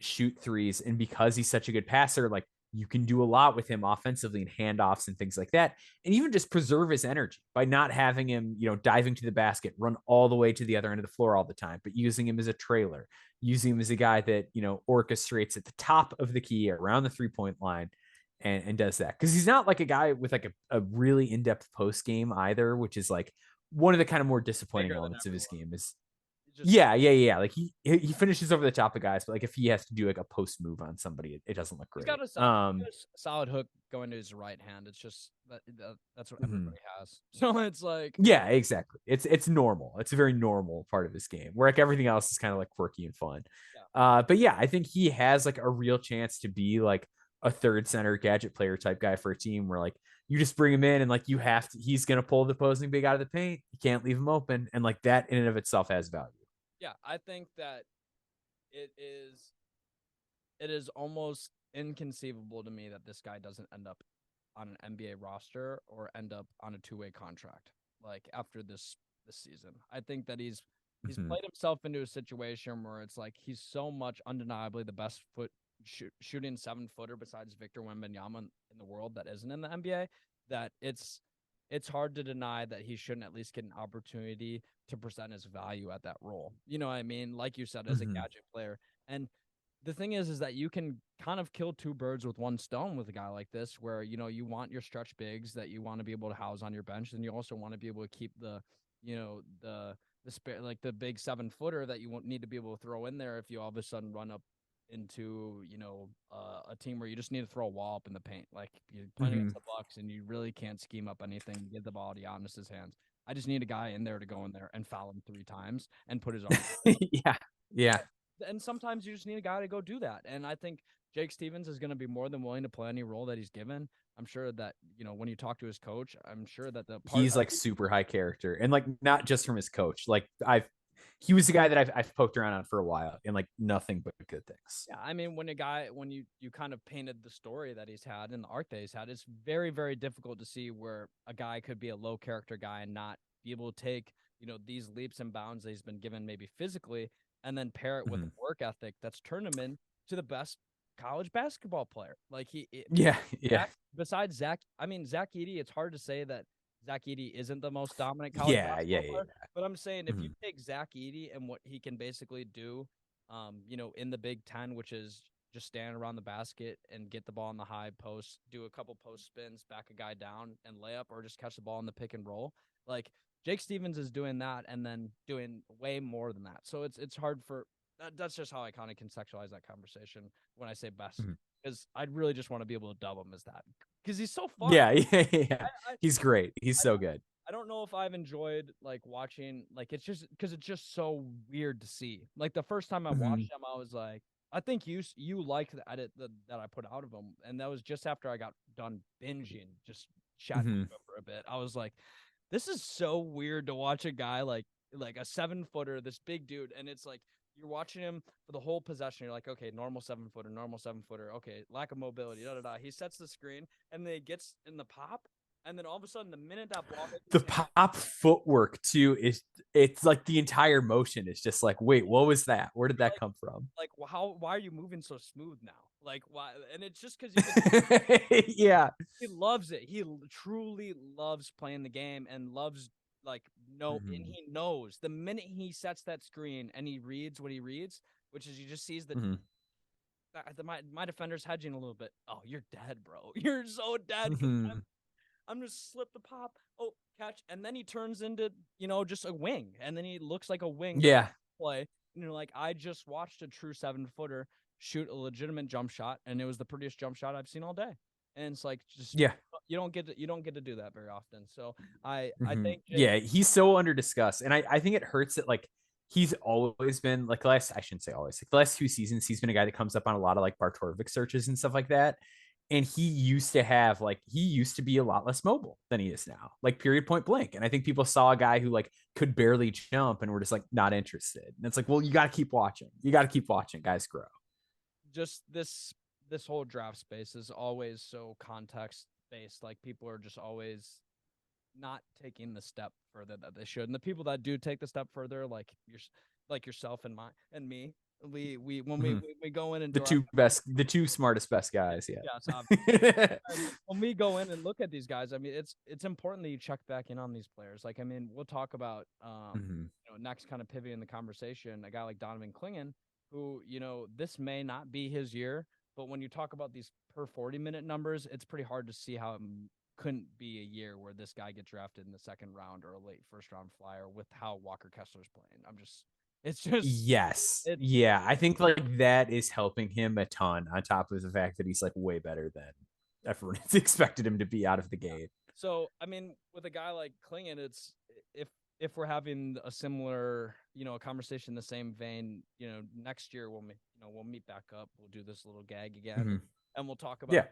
shoot threes, and because he's such a good passer, like you can do a lot with him offensively and handoffs and things like that. And even just preserve his energy by not having him, diving to the basket, run all the way to the other end of the floor all the time, but using him as a trailer, using him as a guy that, orchestrates at the top of the key around the 3-point line and does that. Cause he's not like a guy with like a really in-depth post game either, which is like one of the kind of more disappointing elements of his game is yeah. Like he finishes over the top of guys, but like if he has to do like a post move on somebody, it doesn't look great. He's got a solid hook going to his right hand. It's just that's what everybody has. So it's like yeah, exactly. It's normal. It's a very normal part of his game where like everything else is kind of like quirky and fun. Yeah. But yeah, I think he has like a real chance to be like a third center gadget player type guy for a team where like you just bring him in and like he's gonna pull the opposing big out of the paint. You can't leave him open, and like that in and of itself has value. Yeah, I think that it is almost inconceivable to me that this guy doesn't end up on an NBA roster or end up on a two-way contract like after this season. I think that he's played himself into a situation where it's like he's so much undeniably the best shooting 7-footer besides Victor Wembanyama in the world that isn't in the NBA that it's hard to deny that he shouldn't at least get an opportunity to present his value at that role. You know what I mean? Like you said, as a gadget player. And the thing is that you can kind of kill two birds with one stone with a guy like this, where, you want your stretch bigs that you want to be able to house on your bench. And you also want to be able to keep the spare, like the big 7-footer that you won't need to be able to throw in there if you all of a sudden run up into a team where you just need to throw a wall up in the paint, like you're playing against the Bucks and you really can't scheme up anything. Give the ball to Giannis's hands. I just need a guy in there to go in there and foul him 3 times and put his arm. Yeah. And sometimes you just need a guy to go do that. And I think Jake Stevens is going to be more than willing to play any role that he's given. I'm sure that, when you talk to his coach, I'm sure that he's like super high character, and like not just from his coach. Like he was the guy that I've poked around on for a while and like nothing but good things. Yeah, I mean, when you kind of painted the story that he's had and the arc that he's had, it's very, very difficult to see where a guy could be a low character guy and not be able to take, these leaps and bounds that he's been given maybe physically and then pair it with a work ethic that's turned him into the best college basketball player. Like besides Zach Edey, it's hard to say that Zach Edey isn't the most dominant college basketball player. But I'm saying if you take Zach Edey and what he can basically do, in the Big Ten, which is just stand around the basket and get the ball in the high post, do a couple post spins, back a guy down and layup, or just catch the ball in the pick and roll. Like Jake Stevens is doing that and then doing way more than that. So it's hard for that's just how I kind of contextualize that conversation when I say best, because I'd really just want to be able to dub him as that, because he's so fun. Yeah. He's I, great. He's so good. I don't know if I've enjoyed like watching, like it's just because it's just so weird to see. Like the first time I watched him, I was like, I think you liked the edit that I put out of him, and that was just after I got done binging, just chatting for a bit. I was like, this is so weird to watch a guy like a 7-footer, this big dude, and it's like you're watching him for the whole possession. You're like, okay, normal 7-footer, okay, lack of mobility, da da da. He sets the screen, and then he gets in the pop, and then all of a sudden, the minute that ball hits The his hand, pop footwork too is it's like the entire motion is just like, wait, what was that? Where did that come from? like why are you moving so smooth now? Like why? And it's just because Yeah. he loves it. He truly loves playing the game and loves like and he knows the minute he sets that screen and he reads what he reads, which is he just sees my defender's hedging a little bit. Oh, you're dead, bro. You're so dead. I'm just slip the pop. Oh, catch. And then he turns into, just a wing. And then he looks like a wing. Yeah. Play. And you're like, I just watched a true 7-footer shoot a legitimate jump shot, and it was the prettiest jump shot I've seen all day. And it's like, just you don't get to do that very often. So I think he's so under discussed. And I think it hurts that like he's always been like I shouldn't say always, like the last 2 seasons, he's been a guy that comes up on a lot of like Bartorvik searches and stuff like that. And he used to be a lot less mobile than he is now, like period, point blank. And I think people saw a guy who like could barely jump and were just like not interested. And it's like, well, you got to keep watching. Guys grow. Just this whole draft space is always so context based. Like people are just always not taking the step further that they should. And the people that do take the step further, like yourself and me, we when we go in and the two smartest best guys. When we go in and look at these guys, I mean, it's important that you check back in on these players. Like, I mean, we'll talk about next kind of pivoting the conversation, a guy like Donovan Clingan, who, this may not be his year, but when you talk about these per 40-minute numbers, it's pretty hard to see how it couldn't be a year where this guy gets drafted in the second round or a late first round flyer with how Walker Kessler's playing. I think like that is helping him a ton, on top of the fact that he's like way better than everyone has expected him to be out of the gate. So, I mean, with a guy like Clingan, it's if we're having a similar, a conversation in the same vein, next year we'll meet back up. We'll do this little gag again, and we'll talk about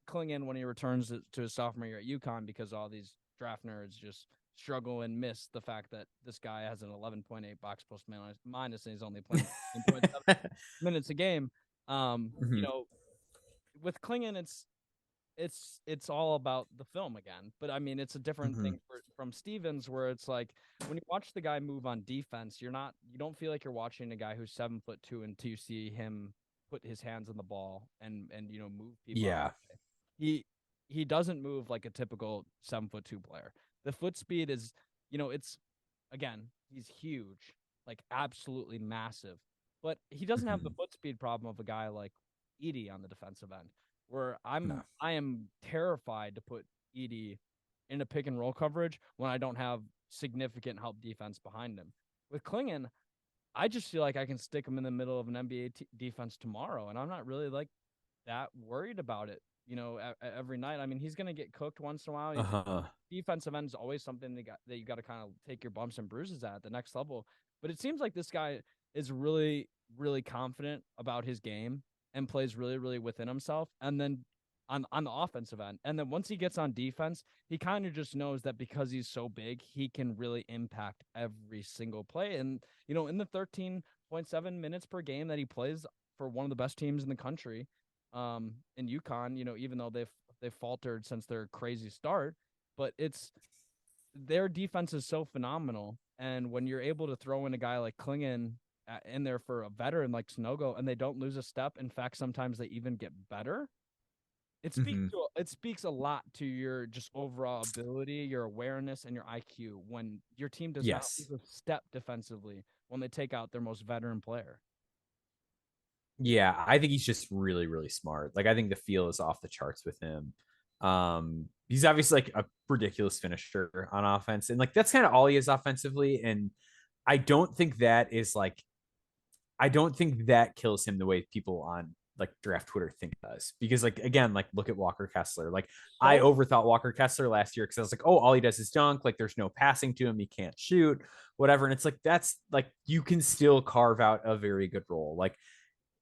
Clingan when he returns to his sophomore year at UConn, because all these draft nerds just struggle and miss the fact that this guy has an 11.8 box plus minus, and he's only playing 10.7 minutes a game. With Clingan, it's all about the film again. But I mean, it's a different thing from Stevens, where it's like when you watch the guy move on defense, you don't feel like you're watching a guy who's 7'2" until you see him put his hands on the ball and move people. Yeah. He doesn't move like a typical 7'2" player. The foot speed is, it's, again, he's huge, like absolutely massive, but he doesn't have the foot speed problem of a guy like Edey on the defensive end, where I am terrified to put Edey in a pick and roll coverage when I don't have significant help defense behind him. With Clingan, I just feel like I can stick him in the middle of an NBA defense tomorrow, and I'm not really like that worried about it. Every night. I mean, he's going to get cooked once in a while. Defensive end is always something that you got to kind of take your bumps and bruises at the next level. But it seems like this guy is really, really confident about his game and plays really, really within himself. And then on the offensive end, and then once he gets on defense, he kind of just knows that because he's so big, he can really impact every single play. And, in the 13.7 minutes per game that he plays for one of the best teams in the country, in UConn, even though they've faltered since their crazy start, but their defense is so phenomenal. And when you're able to throw in a guy like Clingan in there for a veteran like Sanogo, and they don't lose a step, in fact, sometimes they even get better. It speaks a lot to your just overall ability, your awareness, and your IQ when your team does not lose a step defensively when they take out their most veteran player. Yeah, I think he's just really, really smart. Like I think the feel is off the charts with him. He's obviously like a ridiculous finisher on offense, and like that's kind of all he is offensively. And I don't think that is like I don't think that kills him the way people on like draft Twitter think it does. Because like again, like look at Walker Kessler. Like I So overthought Walker Kessler last year because I was like, oh, all he does is dunk. Like there's no passing to him. He can't shoot, whatever. And it's like that's like you can still carve out a very good role. Like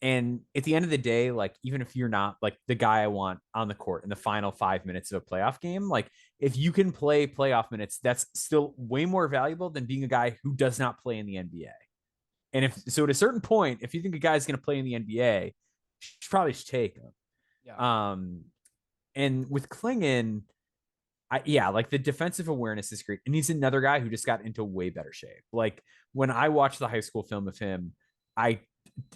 and at the end of the day, like even if you're not like the guy I want on the court in the final 5 minutes of a playoff game, like if you can play playoff minutes, that's still way more valuable than being a guy who does not play in the NBA. And if so, at a certain point, if you think a guy's going to play in the NBA, you should probably just take him. yeah, And with Clingan, yeah, like the defensive awareness is great, and he's another guy who just got into way better shape. Like when I watched the high school film of him, I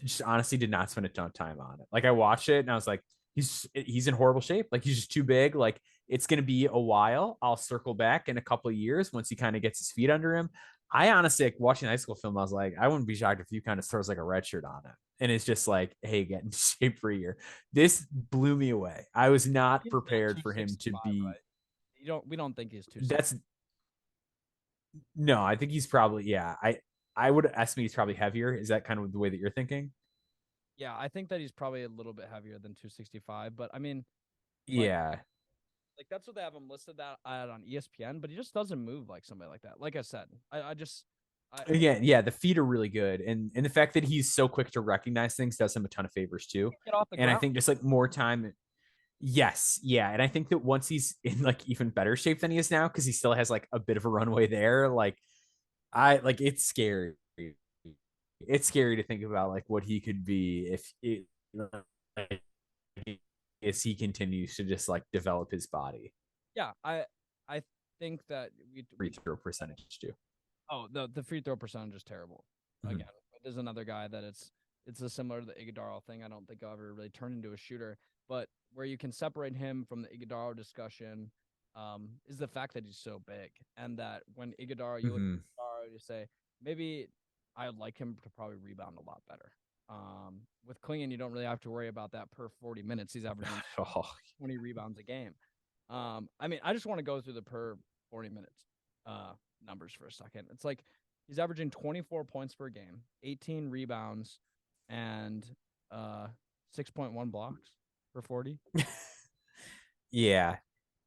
just honestly did not spend a ton of time on it. Like I watched it and I was like, he's in horrible shape. Like he's just too big. Like it's gonna be a while. I'll circle back in a couple of years once he kind of gets his feet under him. I honestly like watching the high school film, I was like, I wouldn't be shocked if he kind of throws like a red shirt on it. And it's just like, hey, get in shape for a year. This blew me away. I was not he's still prepared for him to 265, be right? We don't think he's 260. that's no, I think he's probably yeah. I would estimate he's probably heavier. Is that kind of the way that you're thinking? Yeah, I think that he's probably a little bit heavier than 265, but I mean, like Yeah. that's what they have him listed that at on ESPN, but he just doesn't move like somebody like that. Like I said, I just I Again, yeah, the feet are really good. And the fact that he's so quick to recognize things does him a ton of favors too. get off the And I ground. think just like more time. Yes, yeah. And I think that once he's in like even better shape than he is now, because he still has like a bit of a runway there, like I like it's scary. It's scary to think about like what he could be if it like, as he continues to just like develop his body. Yeah, I think that Free throw percentage too. oh the free throw percentage is terrible. Mhm. Again, there's another guy that it's a similar to the Ighodaro thing. I don't think I'll ever really turn into a shooter, but where you can separate him from the Ighodaro discussion is the fact that he's so big, and that when Ighodaro you look Mhm. at Ighodaro, you say maybe I'd like him to probably rebound a lot better. With Clingan, you don't really have to worry about that per 40 minutes. He's averaging Oh, 20 rebounds a game. I mean, I just want to go through the per 40 minutes uh numbers for a second. It's like he's averaging 24 points per game, 18 rebounds, and 6.1 blocks per 40. yeah.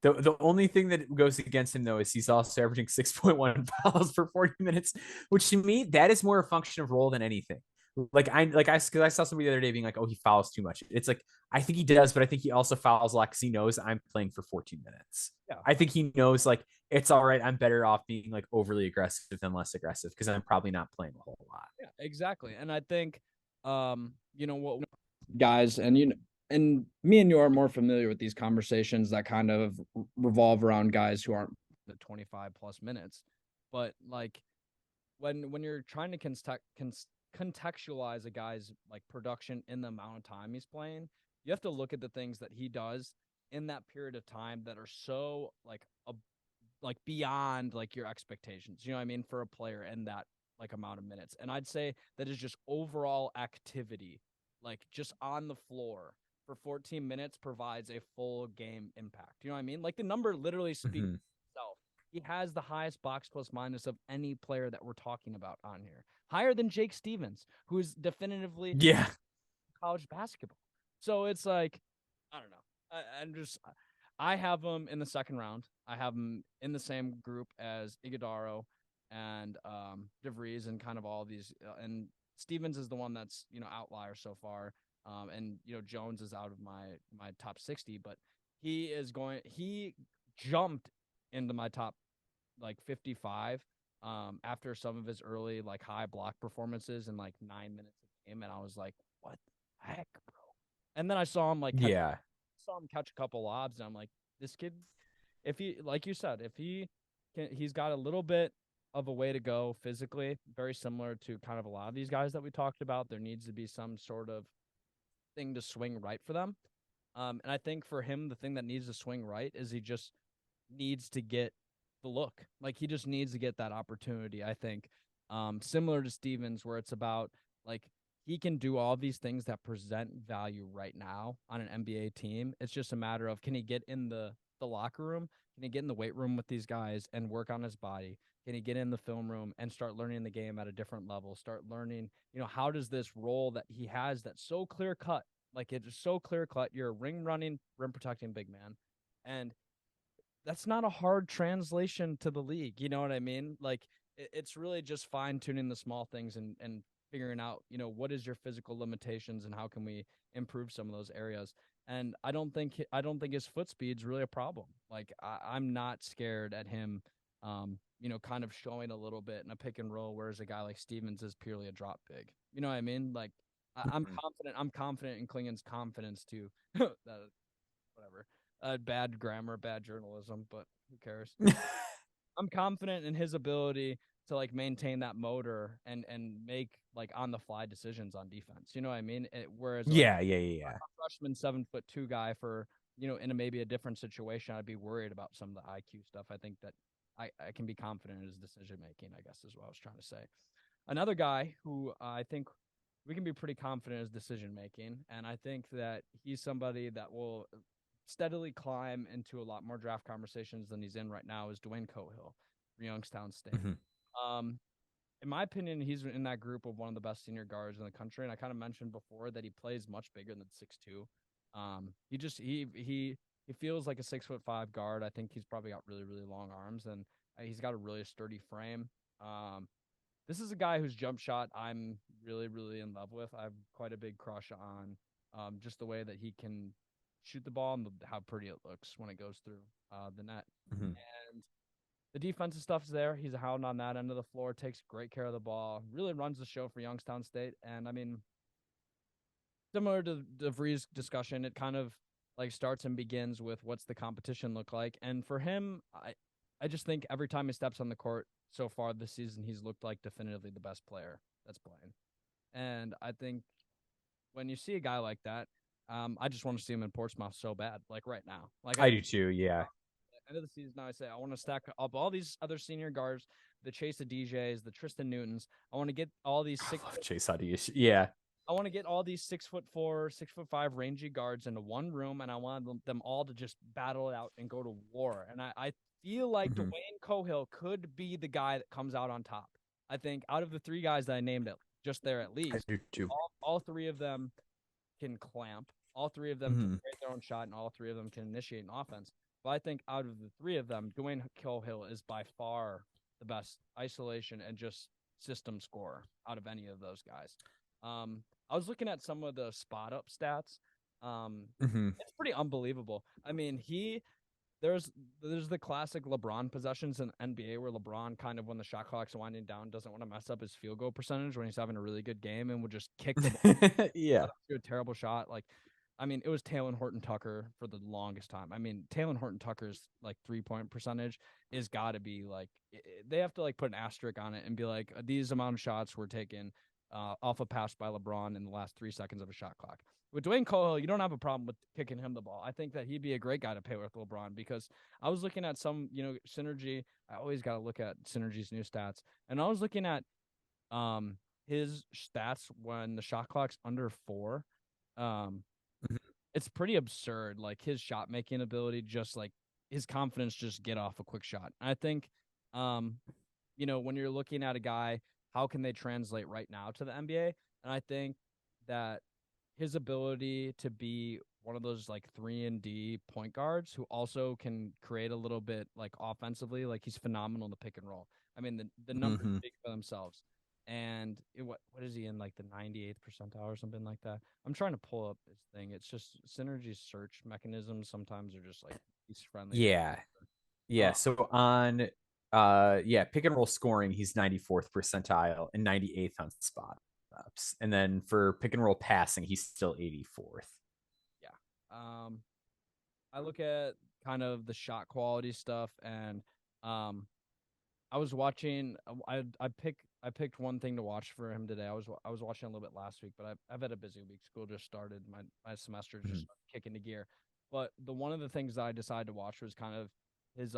The only thing that goes against him though is he's also averaging 6.1 fouls per 40 minutes, which to me that is more a function of role than anything. Because I saw somebody the other day being like, oh, he fouls too much. It's like I think he does, but I think he also fouls a lot because he knows I'm playing for 14 minutes. Yeah. I think he knows like it's all right. I'm better off being like overly aggressive than less aggressive because I'm probably not playing a whole lot. Yeah, exactly. And I think you know what guys and you know and me and you are more familiar with these conversations that kind of revolve around guys who aren't the 25 plus minutes. But like when you're trying to contextualize a guy's like production in the amount of time he's playing, you have to look at the things that he does in that period of time that are so like beyond like your expectations. You know what I mean for a player in that like amount of minutes. And I'd say that is just overall activity, like just on the floor for 14 minutes provides a full game impact. You know what I mean? Like the number literally speaks Mm-hmm. itself. He has the highest box plus minus of any player that we're talking about on here, higher than Jake Stevens, who is definitively Yeah. college basketball. So it's like, I don't know. I'm just, I have him in the second round. I have him in the same group as Ighodaro and DeVries and kind of all these. And Stevens is the one that's outlier so far. And Jones is out of my top 60, but he jumped into my top like 55 after some of his early like high block performances in like 9 minutes of the game, and I was like, what the heck, bro? And then I saw him Yeah. catch a couple lobs, and I'm like, this kid, if he, like you said, if he can, he's got a little bit of a way to go physically, very similar to kind of a lot of these guys that we talked about. There needs to be some sort of thing to swing right for them. And I think for him, the thing that needs to swing right is he just needs to get the look. Like he just needs to get that opportunity, I think. Similar to Stevens, where it's about like he can do all these things that present value right now on an NBA team. It's just a matter of, can he get in the locker room? Can he get in the weight room with these guys and work on his body? Can he get in the film room and start learning the game at a different level? Start learning, how does this role that he has that's so clear cut, like it is so clear cut. You're a ring running, rim protecting big man. And that's not a hard translation to the league. You know what I mean? Like it's really just fine tuning the small things and figuring out, what is your physical limitations and how can we improve some of those areas. And I don't think his foot speed's really a problem. Like I'm not scared at him, kind of showing a little bit in a pick and roll, whereas a guy like Stevens is purely a drop big. You know what I mean? Like I'm confident. I'm confident in Clingan's confidence to that, whatever. Bad grammar, bad journalism, but who cares? I'm confident in his ability to like maintain that motor and make like on the fly decisions on defense. You know what I mean? Whereas like, yeah. a freshman 7'2" guy for in maybe a different situation, I'd be worried about some of the IQ stuff. I think that I can be confident in his decision making, I guess is what I was trying to say. Another guy who I think we can be pretty confident in his decision making, and I think that he's somebody that will steadily climb into a lot more draft conversations than he's in right now, is Dwayne Cohill for Youngstown State. In my opinion, he's in that group of one of the best senior guards in the country. And I kind of mentioned before that he plays much bigger than 6'2". He feels like a 6'5" guard. I think he's probably got really, really long arms, and he's got a really sturdy frame. This is a guy whose jump shot I'm really, really in love with. I have quite a big crush on just the way that he can shoot the ball and how pretty it looks when it goes through the net. And the defensive stuff's there. He's a hound on that end of the floor, takes great care of the ball, really runs the show for Youngstown State. And I mean, similar to the DeVries discussion, it kind of like starts and begins with what's the competition look like. And for him, I just think every time he steps on the court so far this season, he's looked like definitively the best player that's playing. And I think when you see a guy like that, I just want to see him in Portsmouth so bad, like right now. Like I do too. Yeah. End of the season, now I say I want to stack up all these other senior guards, the Chase DJs, the Tristan Newtons. I want to get all these Chase Adias. Yeah. I want to get all these 6'4", 6'5" rangy guards into one room, and I want them all to just battle it out and go to war. And I feel like Dwayne Cohill could be the guy that comes out on top. I think out of the three guys that I named it, just there at least, I do too. All three of them can clamp. All three of them can create their own shot, and all three of them can initiate an offense. But I think out of the three of them, Dwayne Cohill is by far the best isolation and just system scorer out of any of those guys. I was looking at some of the spot up stats. It's pretty unbelievable. I mean, there's the classic LeBron possessions in NBA where LeBron kind of, when the shot clock's winding down, doesn't want to mess up his field goal percentage when he's having a really good game and would just kick the ball. Yeah. Do a terrible shot. Like, I mean, it was Taylor Horton-Tucker for the longest time. I mean, Taylor Horton-Tucker's like 3-point percentage is got to be like, they have to like put an asterisk on it and be like, these amount of shots were taken off a pass by LeBron in the last 3 seconds of a shot clock. With Dwayne Cohill, you don't have a problem with kicking him the ball. I think that he'd be a great guy to pair with LeBron, because I was looking at some, Synergy. I always got to look at Synergy's new stats. And I was looking at his stats when the shot clock's under 4. It's pretty absurd. Like his shot making ability, just like his confidence, just get off a quick shot. I think, when you're looking at a guy, how can they translate right now to the NBA? And I think that his ability to be one of those like 3-and-D point guards who also can create a little bit like offensively, like he's phenomenal in the pick and roll. I mean, the numbers speak for themselves. And what is he in, like the 98th percentile or something like that? I'm trying to pull up this thing. It's just Synergy's search mechanisms sometimes are just like he's friendly. Yeah. So on pick and roll scoring, he's 94th percentile and 98th on spot ups. And then for pick and roll passing, he's still 84th. Yeah. I look at kind of the shot quality stuff, and I was watching. I picked one thing to watch for him today. I was watching a little bit last week, but I've had a busy week. School just started. My semester just kicking into gear. But one of the things that I decided to watch was kind of his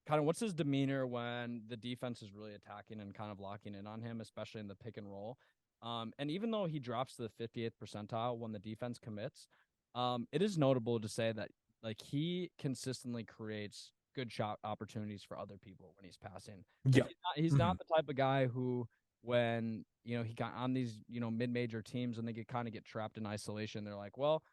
what's his demeanor when the defense is really attacking and kind of locking in on him, especially in the pick and roll. And even though he drops to the 58th percentile when the defense commits, it is notable to say that like he consistently creates good shot opportunities for other people when he's passing. Like Yeah. he's not the type of guy who, when he got on these mid-major teams and they kind of get trapped in isolation, they're like, well,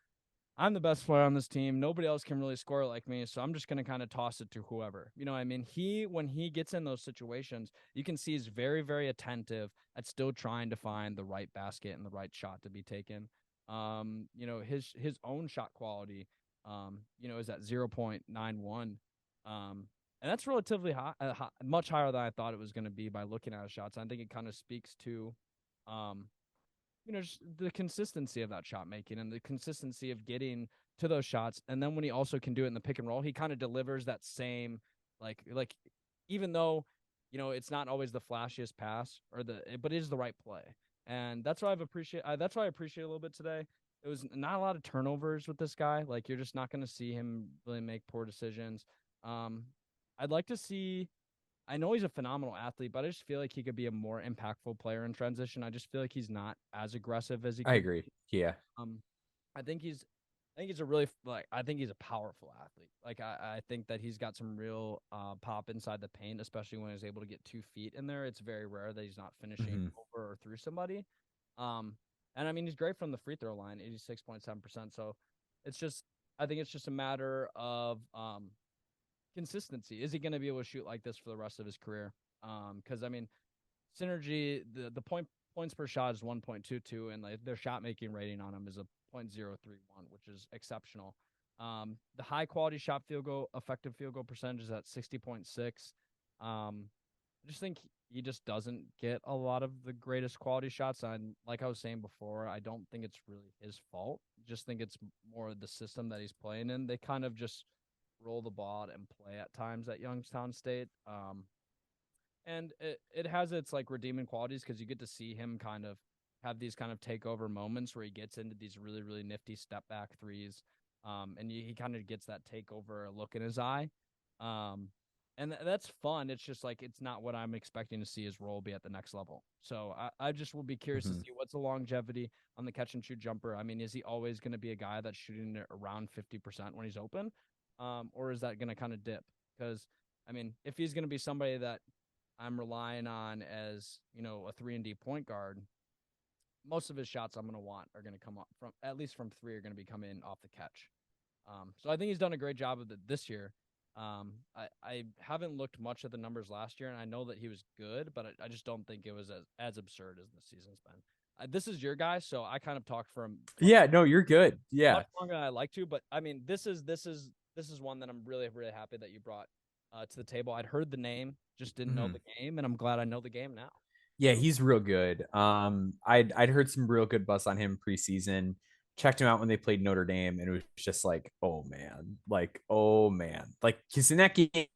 I'm the best player on this team. Nobody else can really score like me, so I'm just going to kind of toss it to whoever. You know what I mean? When he gets in those situations, you can see he's very, very attentive at still trying to find the right basket and the right shot to be taken. His own shot quality, is at 0.91. And that's relatively high, much higher than I thought it was going to be by looking at his shots. I think it kind of speaks to, just the consistency of that shot making and the consistency of getting to those shots. And then when he also can do it in the pick and roll, he kind of delivers that same, like, even though, it's not always the flashiest pass but it is the right play. And that's why that's why I appreciate a little bit today. It was not a lot of turnovers with this guy. Like, you're just not going to see him really make poor decisions. I'd like to see, I know he's a phenomenal athlete, but I just feel like he could be a more impactful player in transition. I just feel like he's not as aggressive as he could. I agree. Yeah. I think he's I think he's a powerful athlete. Like, I think that he's got some real pop inside the paint, especially when he's able to get 2 feet in there. It's very rare that he's not finishing over or through somebody. And I mean, he's great from the free throw line, 86.7%. So I think it's just a matter of consistency. Is he going to be able to shoot like this for the rest of his career? Because I mean, Synergy, the points per shot is 1.22, and like their shot making rating on him is a 0.031, which is exceptional. The high quality shot effective field goal percentage is at 60.6. I just think he just doesn't get a lot of the greatest quality shots. And like I was saying before, I don't think it's really his fault. I just think it's more the system that he's playing in. They kind of just roll the ball and play at times at Youngstown State. And it has its like redeeming qualities because you get to see him kind of have these kind of takeover moments where he gets into these really, really nifty step back threes. And he kind of gets that takeover look in his eye. And that's fun. It's just like, it's not what I'm expecting to see his role be at the next level. So I just will be curious to see what's the longevity on the catch and shoot jumper. I mean, is he always going to be a guy that's shooting it around 50% when he's open? Or is that going to kind of dip? Because, I mean, if he's going to be somebody that I'm relying on as, a 3-and-D point guard, most of his shots I'm going to want are going to come up from, at least from 3, are going to be coming off the catch. So I think he's done a great job of it this year. I haven't looked much at the numbers last year, and I know that he was good, but I just don't think it was as absurd as this season's been. This is your guy, so I kind of talked from yeah, no, you're good. Yeah, much longer than I like to, but I mean, this is one that I'm really, really happy that you brought to the table. I'd heard the name, just didn't know the game, and I'm glad I know the game now. Yeah, he's real good. I'd heard some real good buzz on him preseason. Checked him out when they played Notre Dame, and it was just like, oh man, like he's in that game,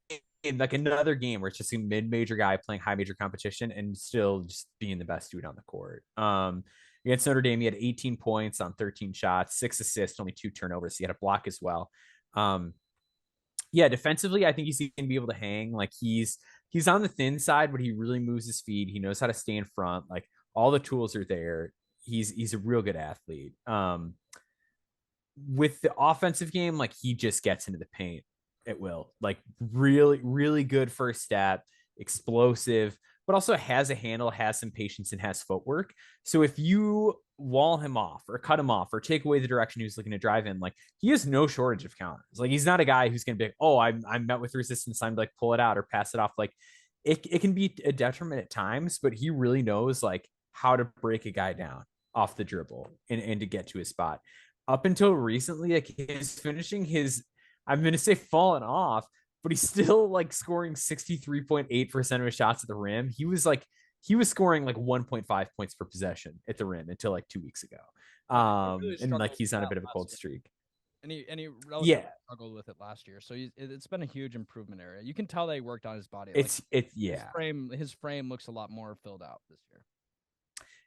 like another game where it's just a mid-major guy playing high major competition and still just being the best dude on the court. Against Notre Dame, he had 18 points on 13 shots, 6 assists, only 2 turnovers. He had a block as well. Yeah, defensively, I think he's going to be able to hang. Like he's on the thin side, but he really moves his feet. He knows how to stay in front. Like all the tools are there. He's a real good athlete. With the offensive game, like he just gets into the paint at will. Like really, really good first step, explosive, but also has a handle, has some patience, and has footwork. So if you wall him off or cut him off or take away the direction he was looking to drive in, like he has no shortage of counters. Like he's not a guy who's going to be like, oh, I'm met with resistance, I'm like pull it out or pass it off. Like it can be a detriment at times, but he really knows like how to break a guy down off the dribble and to get to his spot. Up until recently, like his finishing, I'm going to say fallen off, but he's still like scoring 63.8% of his shots at the rim. He was scoring like 1.5 points per possession at the rim until like 2 weeks ago. Really and like he's on a bit of a cold streak. And he struggled with it last year. So it's been a huge improvement area. You can tell they worked on his body. His frame looks a lot more filled out this year.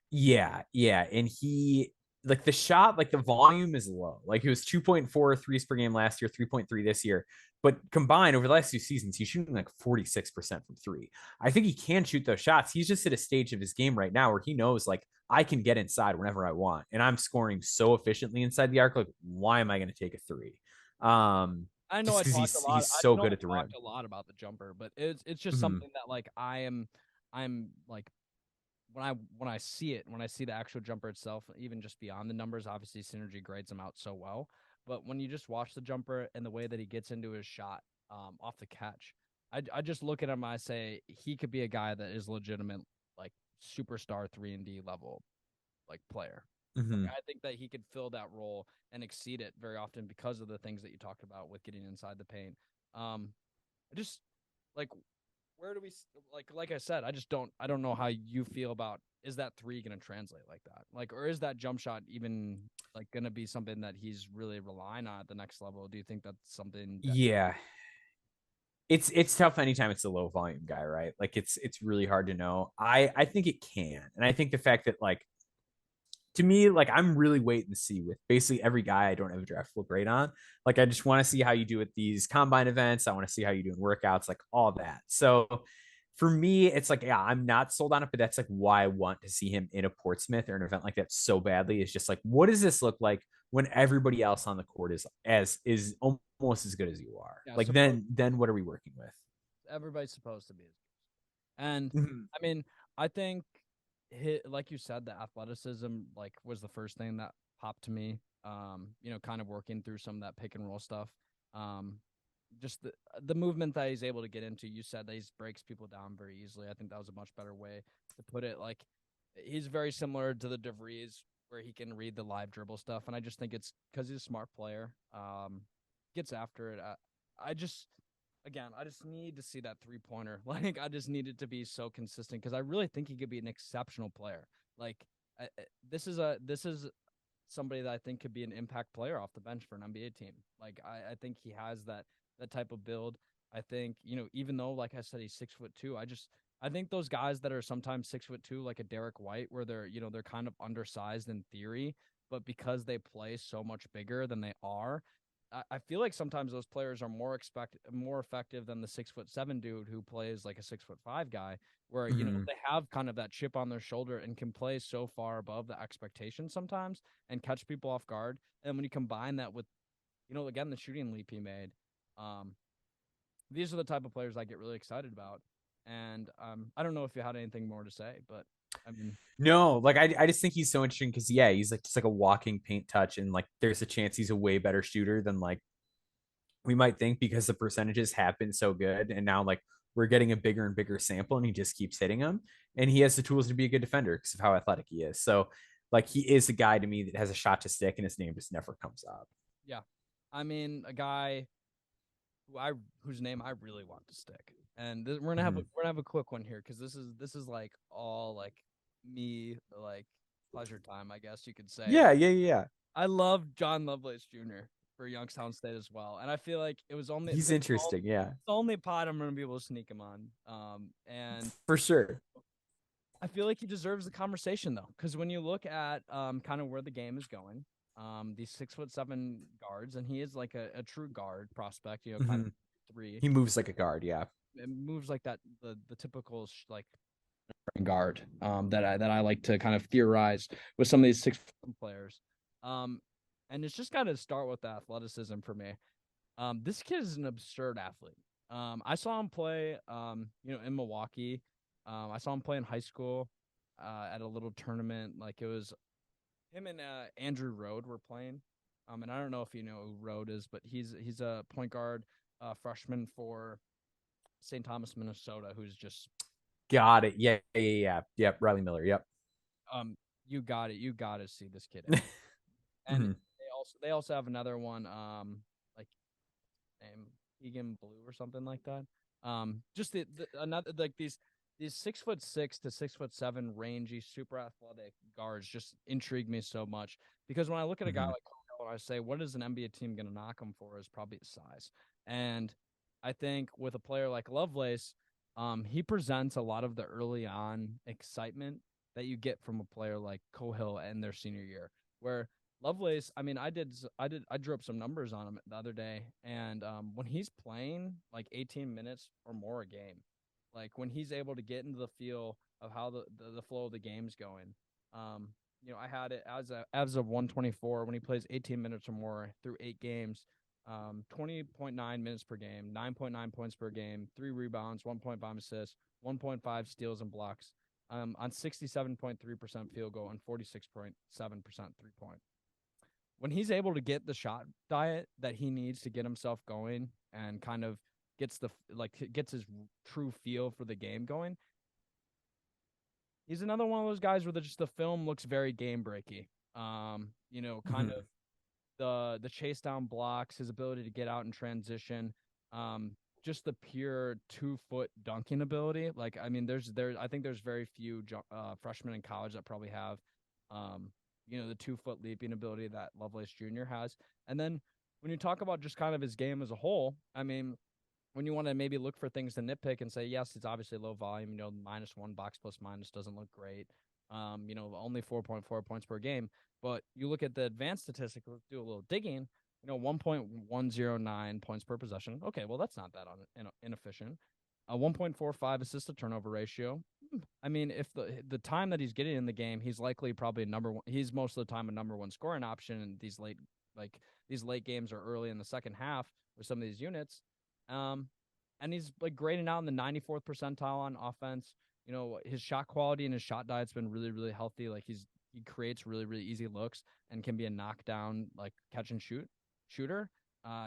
Yeah. And he like the shot, like the volume is low. Like it was 2.4 threes per game last year, 3.3 this year. But combined over the last 2 seasons, he's shooting like 46% from three. I think he can shoot those shots. He's just at a stage of his game right now where he knows like I can get inside whenever I want. And I'm scoring so efficiently inside the arc. Like, why am I going to take a three? I know Just I because talked a lot. he's I so know good I at the rim. talked a lot about the jumper, but it's just Mm-hmm. something that like I'm like when I see it, when I see the actual jumper itself, even just beyond the numbers, obviously synergy grades him out so well. But when you just watch the jumper and the way that he gets into his shot off the catch, I just look at him. I say he could be a guy that is legitimate, like superstar 3-and-D level, like player. Like, Mm-hmm. I think that he could fill that role and exceed it very often because of the things that you talked about with getting inside the paint. I just like where do we like I said, I don't know how you feel about is that three going to translate like that? Like, or is that jump shot even like going to be something that he's really relying on at the next level? Do you think that's something that Yeah. It's tough anytime it's a low volume guy, right? Like it's really hard to know. I think it can. And I think the fact that like to me, like I'm really waiting to see with basically every guy I don't have a draft full grade on. Like I just want to see how you do at these combine events. I want to see how you do in workouts, like all that. So for me, it's like, yeah, I'm not sold on it, but that's like why I want to see him in a Portsmouth or an event like that so badly. Is just like, what does this look like when everybody else on the court is almost as good as you are? yeah, Like suppose then what are we working with? everybody's supposed to be. And Mhm. I mean, I think like you said, the athleticism like was the first thing that popped to me. Kind of working through some of that pick and roll stuff. Um, just the movement that he's able to get into. You said that he breaks people down very easily. I think that was a much better way to put it. Like he's very similar to the DeVries, where he can read the live dribble stuff, and I just think it's because he's a smart player. Gets after it. I just again, I just need to see that 3-pointer. Like, I just need it to be so consistent because I really think he could be an exceptional player. Like, this is somebody that I think could be an impact player off the bench for an NBA team. Like, I think he has that type of build. I think even though like I said he's 6'2", I think those guys that are sometimes 6'2", like a Derek White, where they're kind of undersized in theory, but because they play so much bigger than they are, I feel like sometimes those players are more effective than the 6'7" dude who plays like a 6'5" guy, where Mhm. they have kind of that chip on their shoulder and can play so far above the expectation sometimes and catch people off guard. And when you combine that with again the shooting leap he made, um, these are the type of players I get really excited about. And I don't know if you had anything more to say, but I mean, No, like I just think he's so interesting because yeah, he's like just like a walking paint touch, and like there's a chance he's a way better shooter than like we might think because the percentages have been so good, and now like we're getting a bigger and bigger sample, and he just keeps hitting them, and he has the tools to be a good defender because of how athletic he is. So like he is a guy to me that has a shot to stick, and his name just never comes up. yeah, I mean a guy whose name I really want to stick. And Mm-hmm. we're gonna have a quick one here because this is like all like me like pleasure time, I guess you could say. Yeah, yeah, yeah. I love John Lovelace Jr. for Youngstown State as well, and I feel like it was only He's interesting. Yeah, the only pod I'm gonna be able to sneak him on. And for sure. I feel like he deserves the conversation though, because when you look at kind of where the game is going, these 6'7" guards, and he is like a true guard prospect, kind of Mm-hmm. three. He moves like a guard. Yeah. It moves like that the typical like guard that I like to kind of theorize with some of these 6 players. Um, and it's just got to start with the athleticism for me. This kid is an absurd athlete. I saw him play in Milwaukee. I saw him play in high school at a little tournament. Like it was him and Andrew Rode were playing. And I don't know if you know who Rode is, but he's a point guard freshman for St. Thomas, Minnesota, who's just Got it. Yeah, yeah, yeah, yeah. Yep. Riley Miller. Yep. um you got it. You got to see this kid. And Mm-hmm. they also have another one like name Egan Blue or something like that. Just the another like these 6'6" to 6'7" rangy, super athletic guards just intrigue me so much because when I look at a guy Mm-hmm. like Cohill and I say, what is an NBA team going to knock him for? Is probably his size. And I think with a player like Lovelace, he presents a lot of the early on excitement that you get from a player like Cohill in their senior year. where Lovelace, I mean, I drew up some numbers on him the other day, and when he's playing like 18 minutes or more a game, like when he's able to get into the feel of how the flow of the game's going, I had it as of 124 when he plays 18 minutes or more through 8 games, 20.9 minutes per game, 9.9 points per game, 3 rebounds, 1.5 assists, 1.5 steals and blocks, on 67.3% field goal and 46.7% 3-point. When he's able to get the shot diet that he needs to get himself going and kind of gets his true feel for the game going, he's another one of those guys where the film looks very game breaky. Kind of the chase down blocks, his ability to get out and transition, just the pure 2-foot dunking ability. Like, I mean, I think there's very few freshmen in college that probably have, the 2-foot leaping ability that Lovelace Jr. has. And then when you talk about just kind of his game as a whole, I mean, when you want to maybe look for things to nitpick and say, yes, it's obviously low volume, -1 box plus minus doesn't look great. Only 4.4 points per game. But you look at the advanced statistics, let's do a little digging, 1.109 points per possession. Okay, well, that's not that inefficient. 1.45 assist to turnover ratio. I mean, if the time that he's getting in the game, he's likely probably number one. He's most of the time a number one scoring option in these late games or early in the second half with some of these units. And he's like grading out in the 94th percentile on offense. His shot quality and his shot diet's been really, really healthy. Like he creates really, really easy looks and can be a knockdown, like catch and shooter.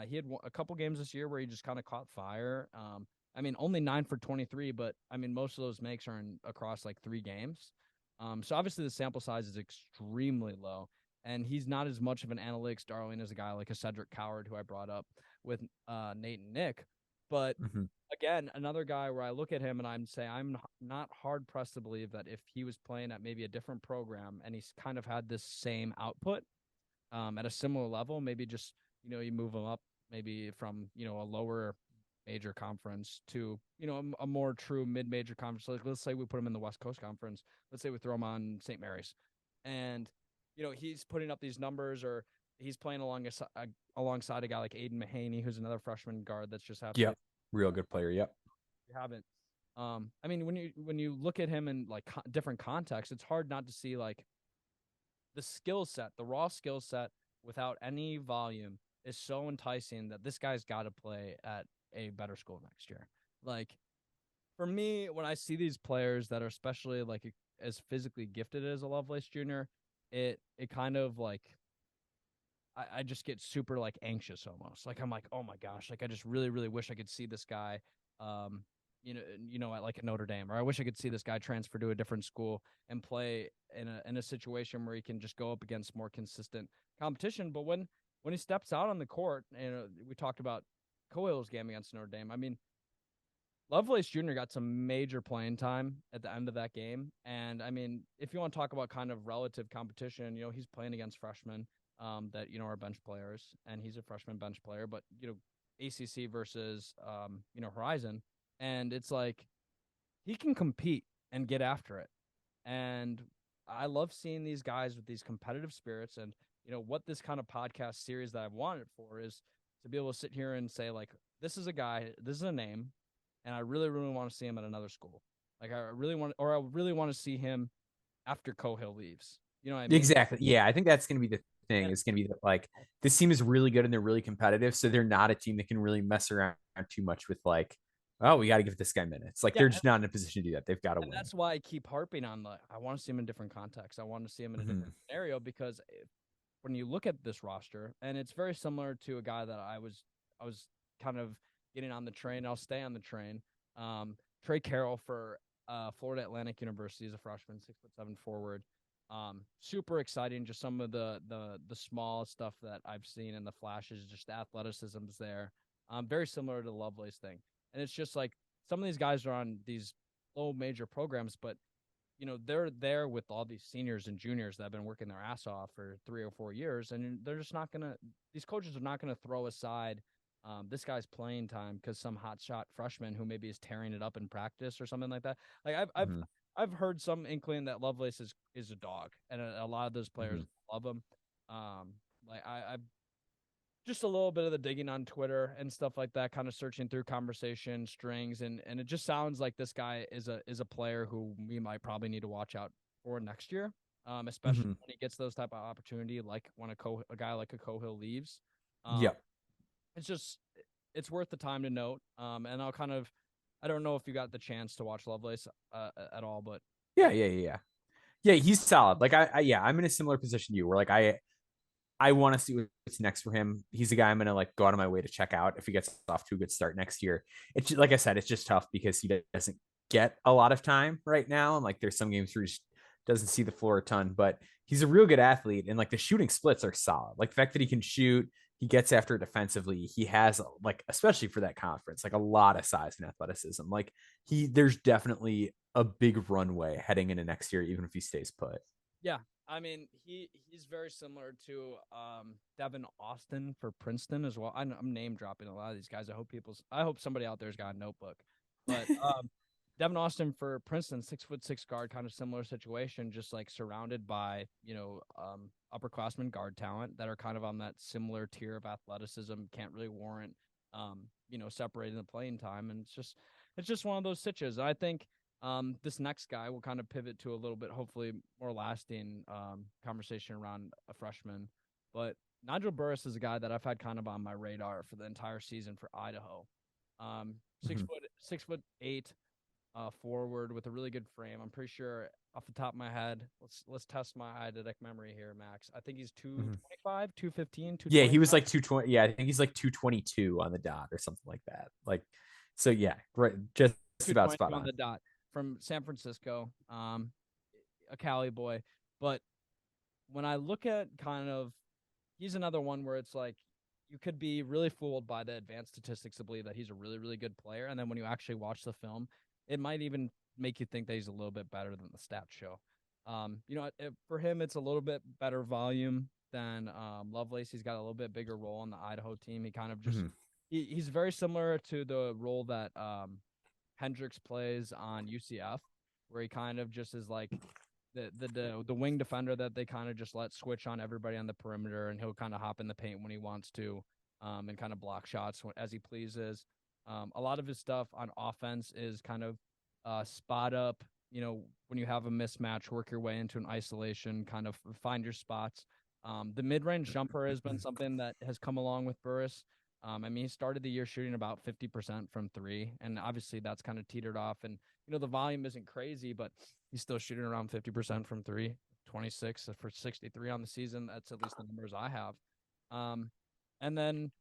He had a couple games this year where he just kind of caught fire. I mean, only 9 for 23, but I mean, most of those makes are across like 3 games. So obviously the sample size is extremely low, and he's not as much of an analytics darling as a guy like a Cedric Coward, who I brought up with Nate and Nick. But again, another guy where I look at him and I'm not hard pressed to believe that if he was playing at maybe a different program and he's kind of had this same output at a similar level, maybe just, you move him up maybe from, a lower major conference to, a more true mid-major conference. Like, let's say we put him in the West Coast Conference. Let's say we throw him on St. Mary's. And, he's putting up these numbers, or he's playing alongside a guy like Aiden Mahaney, who's another freshman guard that's just happened. Yep. Real good player. Yep. You haven't. I mean, when you look at him in like different contexts, it's hard not to see like the skill set, the raw skill set without any volume is so enticing that this guy's got to play at a better school next year. Like, for me, when I see these players that are especially like as physically gifted as a Lovelace Jr., it kind of like, I just get super like anxious almost. Like, I'm like, oh my gosh, like I just really, really wish I could see this guy, at like a Notre Dame, or I wish I could see this guy transfer to a different school and play in a situation where he can just go up against more consistent competition. But when he steps out on the court, and we talked about Cohill's game against Notre Dame. I mean, Lovelace Jr. got some major playing time at the end of that game. And I mean, if you want to talk about kind of relative competition, he's playing against freshmen that, are bench players, and he's a freshman bench player, but, ACC versus, Horizon. And it's like, he can compete and get after it. And I love seeing these guys with these competitive spirits. And, what this kind of podcast series that I've wanted for is to be able to sit here and say, like, this is a guy, this is a name, and I really, really want to see him at another school. Like, I really want to see him after Cohill leaves. You know what I mean? Exactly. Yeah, I think that's going to be the thing. It's going to be that, like, this team is really good and they're really competitive, so they're not a team that can really mess around too much with, like, oh, we got to give this guy minutes. Like, they're just not in a position to do that. They've got to win. That's why I keep harping on I want to see him in different contexts. I want to see him in a different scenario, because when you look at this roster, and it's very similar to a guy that I was kind of getting on the train. I'll stay on the train. Trey Carroll for Florida Atlantic University is a freshman, 6'7" forward. Super exciting. Just some of the small stuff that I've seen in the flashes, just the athleticism's there. Very similar to the Lovelace thing. And it's just like, some of these guys are on these low major programs, but they're there with all these seniors and juniors that have been working their ass off for 3 or 4 years. And they're just not going to, these coaches are not going to throw aside this guy's playing time because some hotshot freshman who maybe is tearing it up in practice or something like that. Like, I've heard some inkling that Lovelace is a dog, and a lot of those players love him. Like I just a little bit of the digging on Twitter and stuff like that, kind of searching through conversation strings, and it just sounds like this guy is a player who we might probably need to watch out for next year, especially Mm-hmm. when he gets those type of opportunity, like when a guy like a Cohill leaves. Um, Yep. it's just it's worth the time to note. And I don't know if you got the chance to watch Lovelace at all, but Yeah, he's solid. Like yeah, I'm in a similar position to you where like I want to see what's next for him. He's a guy I'm gonna like go out of my way to check out if he gets off to a good start next year. It's just, like I said, it's just tough because he doesn't get a lot of time right now, and like there's some games where he just doesn't see the floor a ton. But he's a real good athlete, and like the shooting splits are solid. Like the fact that he can shoot, he gets after it defensively. He has like, especially for that conference, like a lot of size and athleticism. Like there's definitely a big runway heading into next year, even if he stays put. yeah, I mean he's very similar to Devin Austin for Princeton as well. I'm name dropping a lot of these guys. I hope somebody out there's got a notebook, but Devin Austin for Princeton, 6'6" guard, kind of similar situation, just like surrounded by upperclassmen guard talent that are kind of on that similar tier of athleticism, can't really warrant separating the playing time, and it's just one of those situations. I think this next guy will kind of pivot to a little bit, hopefully, more lasting conversation around a freshman. But Nigel Burris is a guy that I've had kind of on my radar for the entire season for Idaho. Mm-hmm. 6'8" forward with a really good frame. I'm pretty sure off the top of my head. Let's test my eidetic memory here, Max. I think he's Mm-hmm. 225, 215, Yeah, 220. he was like 220. Yeah, I think he's like 222 on the dot or something like that. Like, so yeah, right, just about spot 222 on on. the dot from San Francisco, a Cali boy. But when I look at he's another one where it's like you could be really fooled by the advanced statistics to believe that he's a really, really good player. And then when you actually watch the film, it might even make you think that he's a little bit better than the stats show. For him, it's a little bit better volume than Lovelace. He's got a little bit bigger role on the Idaho team. He kind of just Mm-hmm. he's very similar to the role that Hendricks plays on UCF, where he kind of just is like the wing defender that they kind of just let switch on everybody on the perimeter, and he'll kind of hop in the paint when he wants to, and kind of block shots as he pleases. A lot of his stuff on offense is kind of spot up. When you have a mismatch, work your way into an isolation, kind of find your spots. The mid-range jumper has been something that has come along with Burris. I mean, he started the year shooting about 50% from three, and obviously that's kind of teetered off. And the volume isn't crazy, but he's still shooting around 50% from three, 26 for 63 on the season. That's at least the numbers I have. And then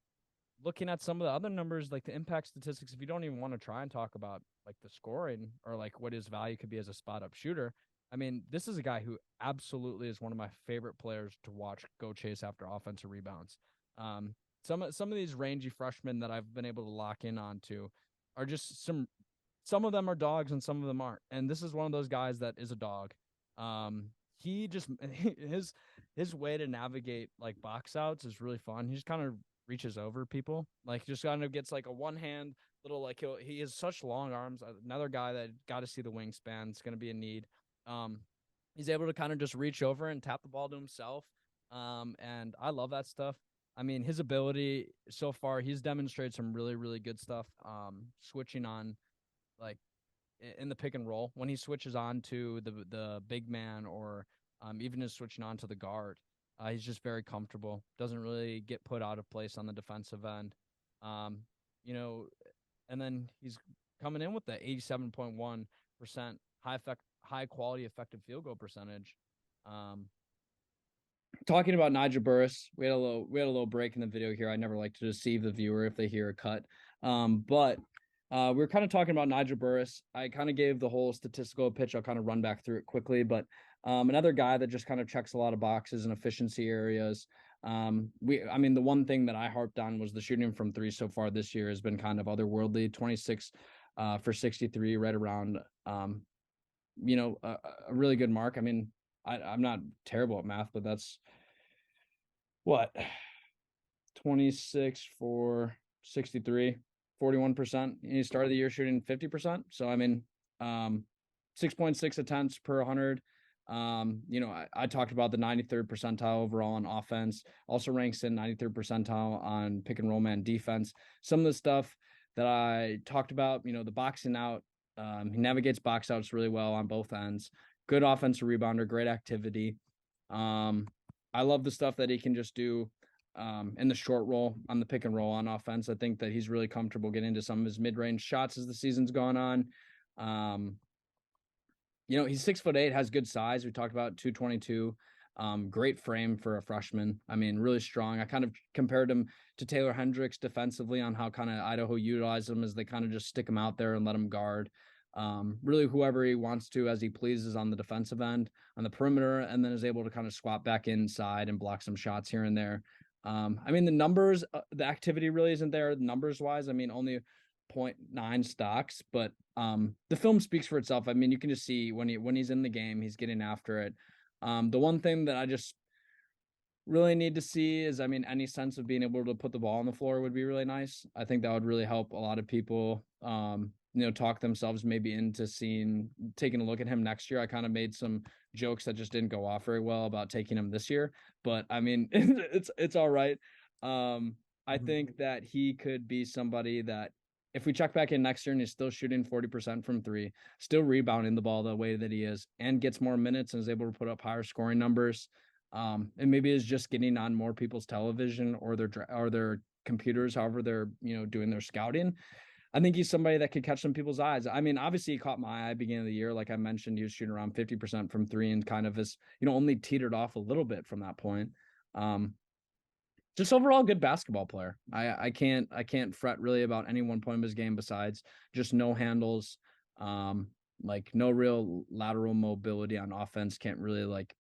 looking at some of the other numbers, like the impact statistics, if you don't even want to try and talk about like the scoring or like what his value could be as a spot up shooter, I mean, this is a guy who absolutely is one of my favorite players to watch go chase after offensive rebounds. Some of these rangy freshmen that I've been able to lock in onto are just some of them are dogs and some of them aren't. And this is one of those guys that is a dog. He just his way to navigate like box outs is really fun. He just kind of reaches over people, like just kind of gets like a one hand little like he has such long arms. Another guy that got to see the wingspan. It's going to be a need. He's able to kind of just reach over and tap the ball to himself. And I love that stuff. I mean, his ability so far, he's demonstrated some really, really good stuff. Switching on, like in the pick and roll, when he switches on to the big man, or even just switching on to the guard, he's just very comfortable. Doesn't really get put out of place on the defensive end. Um, you know, and then he's coming in with the 87.1% high quality effective field goal percentage. Talking about Nigel Burris, we had a little break in the video here. I never like to deceive the viewer if they hear a cut. But we were kind of talking about Nigel Burris. I kind of gave the whole statistical pitch. I'll kind of run back through it quickly, but another guy that just kind of checks a lot of boxes in efficiency areas. I mean, the one thing that I harped on was the shooting from three so far this year has been kind of otherworldly. 26 for 63, right around a really good mark. I mean, I'm not terrible at math, but that's what 26 for 63, 41%. He started the year shooting 50%. So I mean, 6.6 attempts per 100. I talked about the 93rd percentile overall on offense, also ranks in 93rd percentile on pick and roll man defense. Some of the stuff that I talked about, the boxing out, he navigates box outs really well on both ends. Good offensive rebounder, great activity. I love the stuff that he can just do in the short roll on the pick and roll on offense. I think that he's really comfortable getting into some of his mid-range shots as the season's gone on. He's 6'8", has good size. We talked about 222. Great frame for a freshman. I mean, really strong. I kind of compared him to Taylor Hendricks defensively on how kind of Idaho utilized him as they kind of just stick him out there and let him guard. Really whoever he wants to as he pleases on the defensive end, on the perimeter, and then is able to kind of squat back inside and block some shots here and there. I mean, the numbers, the activity really isn't there numbers wise. I mean, only 0.9 stocks, but the film speaks for itself. I mean, you can just see when he's in the game, he's getting after it. The one thing that I just really need to see is, I mean, any sense of being able to put the ball on the floor would be really nice. I think that would really help a lot of people, talk themselves maybe into taking a look at him next year. I kind of made some jokes that just didn't go off very well about taking him this year, but I mean, it's all right. I think that he could be somebody that if we check back in next year and he's still shooting 40% from three, still rebounding the ball the way that he is, and gets more minutes and is able to put up higher scoring numbers, and maybe is just getting on more people's television or their computers, however they're doing their scouting. I think he's somebody that could catch some people's eyes. I mean, obviously he caught my eye beginning of the year. Like I mentioned, he was shooting around 50% from three and kind of has, only teetered off a little bit from that point. Just overall good basketball player. I can't fret really about any one point of his game besides just no handles, like no real lateral mobility on offense. Can't really like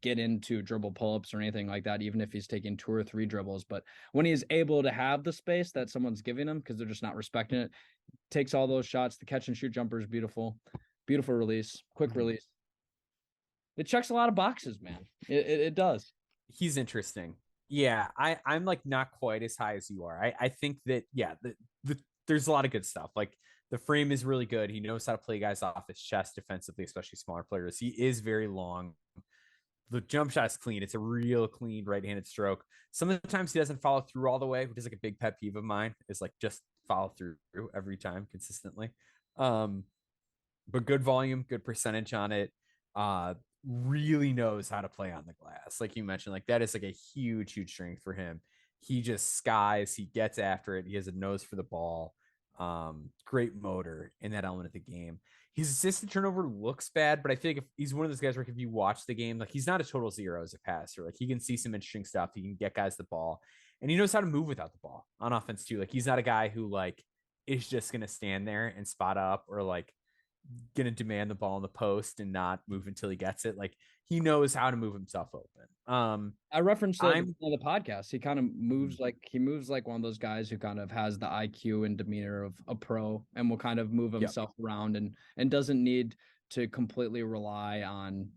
get into dribble pull-ups or anything like that, even if he's taking 2 or 3 dribbles. But when he's able to have the space that someone's giving him because they're just not respecting it, takes all those shots. The catch and shoot jumper is beautiful. Beautiful release, quick release. It checks a lot of boxes, man. It does. He's interesting. Yeah, I'm like not quite as high as you are. I think that, yeah, there's a lot of good stuff. Like the frame is really good. He knows how to play guys off his chest defensively, especially smaller players. He is very long. The jump shot is clean. It's a real clean right-handed stroke. Sometimes he doesn't follow through all the way, which is like a big pet peeve of mine, is like just follow through every time consistently. But good volume, good percentage on it. Really knows how to play on the glass. Like you mentioned, like that is like a huge strength for him. He just skies, he gets after it. He has a nose for the ball. Great motor in that element of the game. His assist to turnover looks bad, but I feel like if he's one of those guys where if you watch the game, like he's not a total zero as a passer. Like he can see some interesting stuff. He can get guys the ball, and he knows how to move without the ball on offense too. Like he's not a guy who like is just gonna stand there and spot up or like gonna demand the ball in the post and not move until he gets it. Like he knows how to move himself open. I referenced it on the podcast. He kind of moves like one of those guys who kind of has the IQ and demeanor of a pro and will kind of move himself around and doesn't need to completely rely on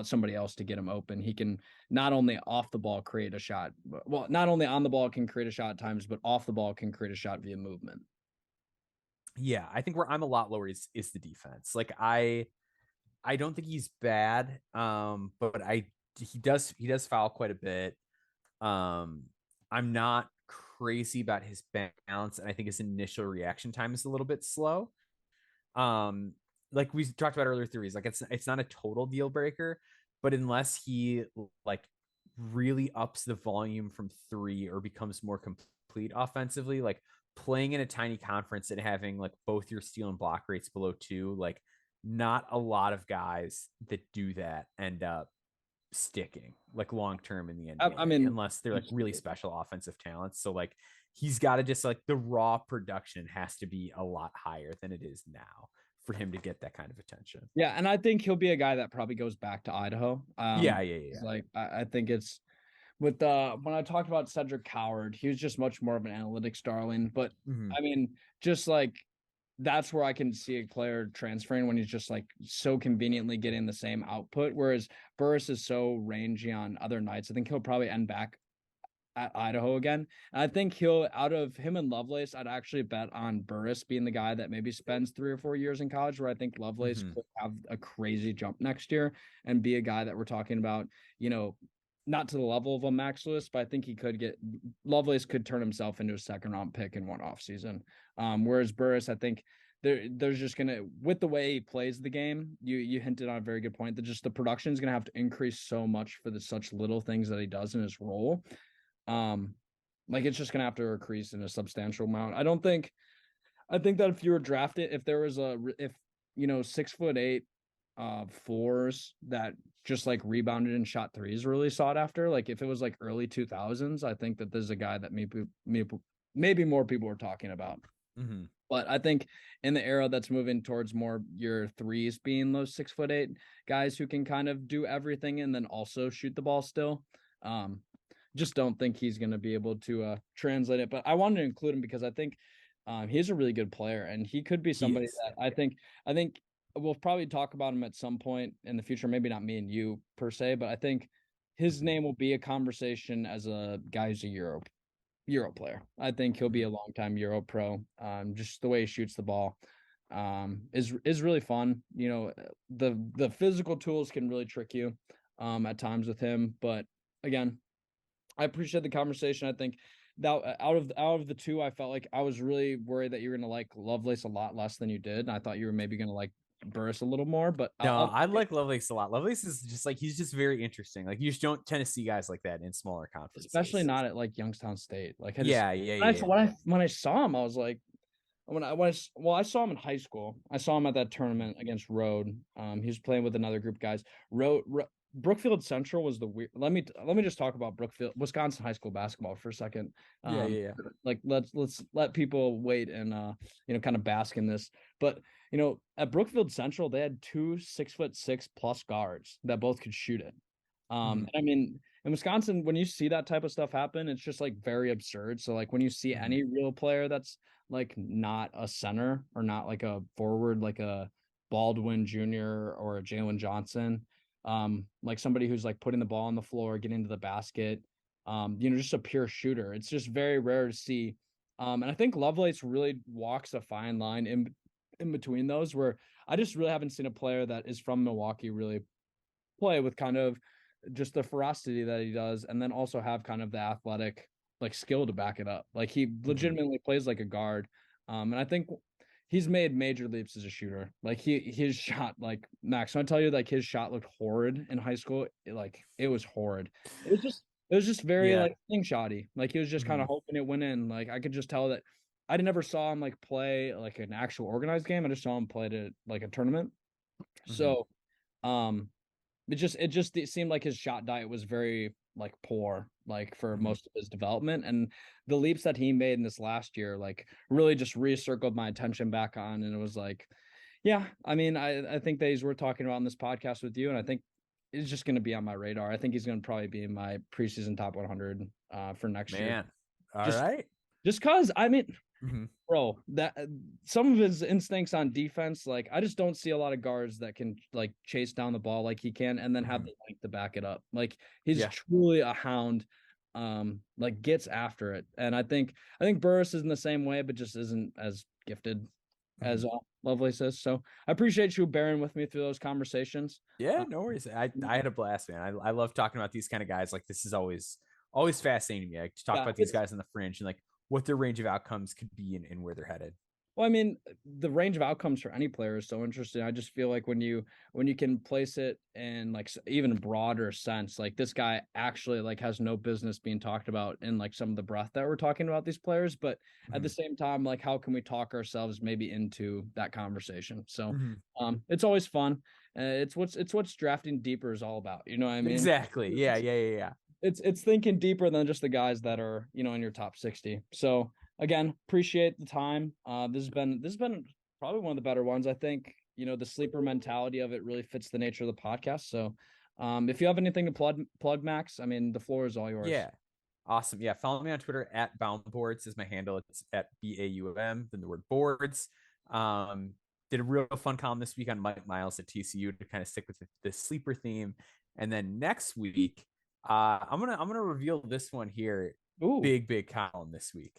somebody else to get him open. He can not only off the ball create a shot, well, not only on the ball can create a shot at times, but off the ball can create a shot via movement. Yeah, I think where I'm a lot lower is the defense. Like I don't think he's bad, but he does foul quite a bit. I'm not crazy about his balance, and I think his initial reaction time is a little bit slow. Like we talked about earlier theories, like it's not a total deal breaker, but unless he like really ups the volume from 3 or becomes more complete offensively, like playing in a tiny conference and having like both your steal and block rates below 2, like not a lot of guys that do that end up sticking like long term in the NBA. I mean, unless they're like really special offensive talents. So like he's got to just like the raw production has to be a lot higher than it is now for him to get that kind of attention. Yeah, and I think he'll be a guy that probably goes back to Idaho. Yeah. Like I think it's with when I talked about Cedric Coward, he was just much more of an analytics darling. But I mean, just like that's where I can see a player transferring when he's just like so conveniently getting the same output. Whereas Burris is so rangy on other nights. I think he'll probably end at Idaho again. And I think he'll, out of him and Lovelace, I'd actually bet on Burris being the guy that maybe spends 3 or 4 years in college, where I think Lovelace could have a crazy jump next year and be a guy that we're talking about, not to the level of a Max Lewis, but I think Lovelace could turn himself into a second round pick in one off season. Whereas Burris, I think there's just with the way he plays the game, you hinted on a very good point that just the production is gonna have to increase so much for such little things that he does in his role. It's just gonna have to increase in a substantial amount. I think that if you were drafted, if there was 6'8" fours that just rebounded and shot threes really sought after, if it was early 2000s, I think that there's a guy that maybe more people were talking about. But I think in the era that's moving towards more your threes being those 6'8" guys who can kind of do everything and then also shoot the ball still, just don't think he's going to be able to translate it. But I wanted to include him because I think he's a really good player, and he could be somebody that I think we'll probably talk about him at some point in the future. Maybe not me and you per se, but I think his name will be a conversation as a guy who's a Euro player. I think he'll be a longtime Euro pro. Just the way he shoots the ball is really fun. The physical tools can really trick you at times with him, but again, I appreciate the conversation. I think that out of the two, I felt like I was really worried that you were going to like Lovelace a lot less than you did. And I thought you were maybe going to like Burris a little more, but no, I like Lovelace a lot. Lovelace is just he's just very interesting. You just don't tend to see guys like that in smaller conferences, especially not at Youngstown State. When I saw him, I was like, I saw him in high school. I saw him at that tournament against Rhode. He was playing with another group of guys. Brookfield Central was the weird. Let me just talk about Wisconsin high school basketball for a second. Let's let people wait and kind of bask in this. But at Brookfield Central, they had 2 6'6" guards that both could shoot it. And I mean, in Wisconsin, when you see that type of stuff happen, it's just very absurd. So when you see any real player that's not a center or not a forward, like a Baldwin Jr. or a Jalen Johnson, somebody who's putting the ball on the floor, getting to the basket, just a pure shooter. It's just very rare to see. And I think Lovelace really walks a fine line in between those, where I just really haven't seen a player that is from Milwaukee really play with kind of just the ferocity that he does, and then also have kind of the athletic skill to back it up. He legitimately plays like a guard. And I think he's made major leaps as a shooter. His shot, Max, when I tell you his shot looked horrid in high school, it was horrid. It was just very slingshotty. He was just kind of hoping it went in. I could just tell that I never saw him play an actual organized game. I just saw him play to a tournament. So it seemed like his shot diet was very poor for most of his development, and the leaps that he made in this last year really just recircled my attention back on. And it was I mean, I think that he's worth talking about on this podcast with you, and I think it's just going to be on my radar. I think he's going to probably be in my preseason top 100 for next year. All right. Just cause I mean, bro, that some of his instincts on defense, I just don't see a lot of guards that can chase down the ball like he can, and then have the length to back it up. He's truly a hound, gets after it. And I think Burris is in the same way, but just isn't as gifted as Lovelace is. So I appreciate you bearing with me through those conversations. Yeah, no worries. I had a blast, man. I love talking about these kind of guys. This is always fascinating to me. To talk about these guys on the fringe and what their range of outcomes could be and where they're headed. Well, I mean, the range of outcomes for any player is so interesting. I just feel when you can place it in even broader sense, this guy actually has no business being talked about in some of the breadth that we're talking about these players. But at the same time, how can we talk ourselves maybe into that conversation? So it's always fun. It's what's drafting deeper is all about. You know what I mean? Exactly. Yeah. It's thinking deeper than just the guys that are, in your top 60. So again, appreciate the time. This has been probably one of the better ones. I think, the sleeper mentality of it really fits the nature of the podcast. So if you have anything to plug, Max, I mean, the floor is all yours. Yeah. Awesome. Yeah. Follow me on Twitter at Boundboards is my handle. It's at BAUM, then the word boards. Did a real fun column this week on Mike Miles at TCU to kind of stick with the sleeper theme. And then next week, I'm gonna reveal this one here. Ooh. big column this week.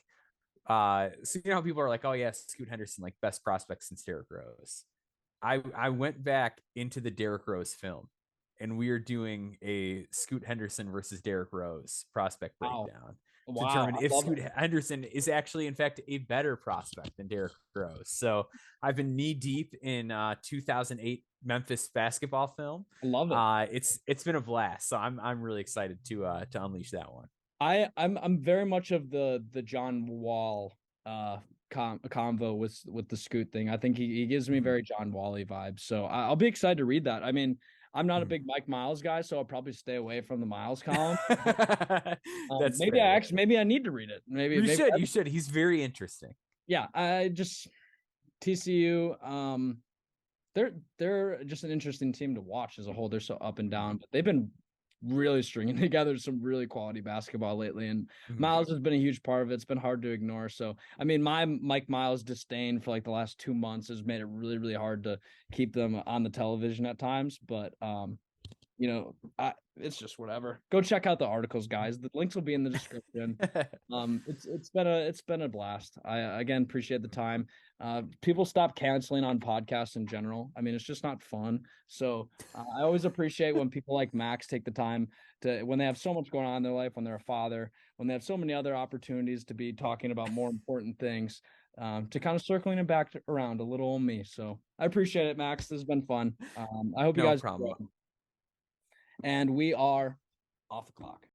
So you know how people are like, oh yeah, Scoot Henderson, like best prospect since Derrick Rose. I went back into the Derrick Rose film, and we are doing a Scoot Henderson versus Derrick Rose prospect Wow. breakdown to Wow. determine I if love Scoot it. Henderson is actually, in fact, a better prospect than Derrick Rose. So I've been knee deep in 2008 Memphis basketball film. I love it. It's been a blast. So I'm really excited to unleash that one. I'm very much of the John Wall convo with the Scoot thing. I think he gives me very John Wally vibes. So I'll be excited to read that. I mean, I'm not a big Mike Miles guy, so I'll probably stay away from the Miles column. That's maybe fair. maybe I need to read it. Maybe you should. He's very interesting. Yeah, I just TCU. They're just an interesting team to watch as a whole. They're so up and down, but they've been really stringing together some really quality basketball lately, and Miles has been a huge part of it. It's been hard to ignore. So I mean, my Mike Miles disdain for like the last 2 months has made it really hard to keep them on the television at times. But you know, it's just whatever. Go check out the articles, guys. The links will be in the description. It's been a blast. I again appreciate the time. People stop canceling on podcasts in general. I mean, it's just not fun. So I always appreciate when people like Max take the time to, when they have so much going on in their life, when they're a father, when they have so many other opportunities to be talking about more important things, to kind of circling it back around a little on me. So I appreciate it, Max. This has been fun. I hope you No guys problem. enjoy. And we are off the clock.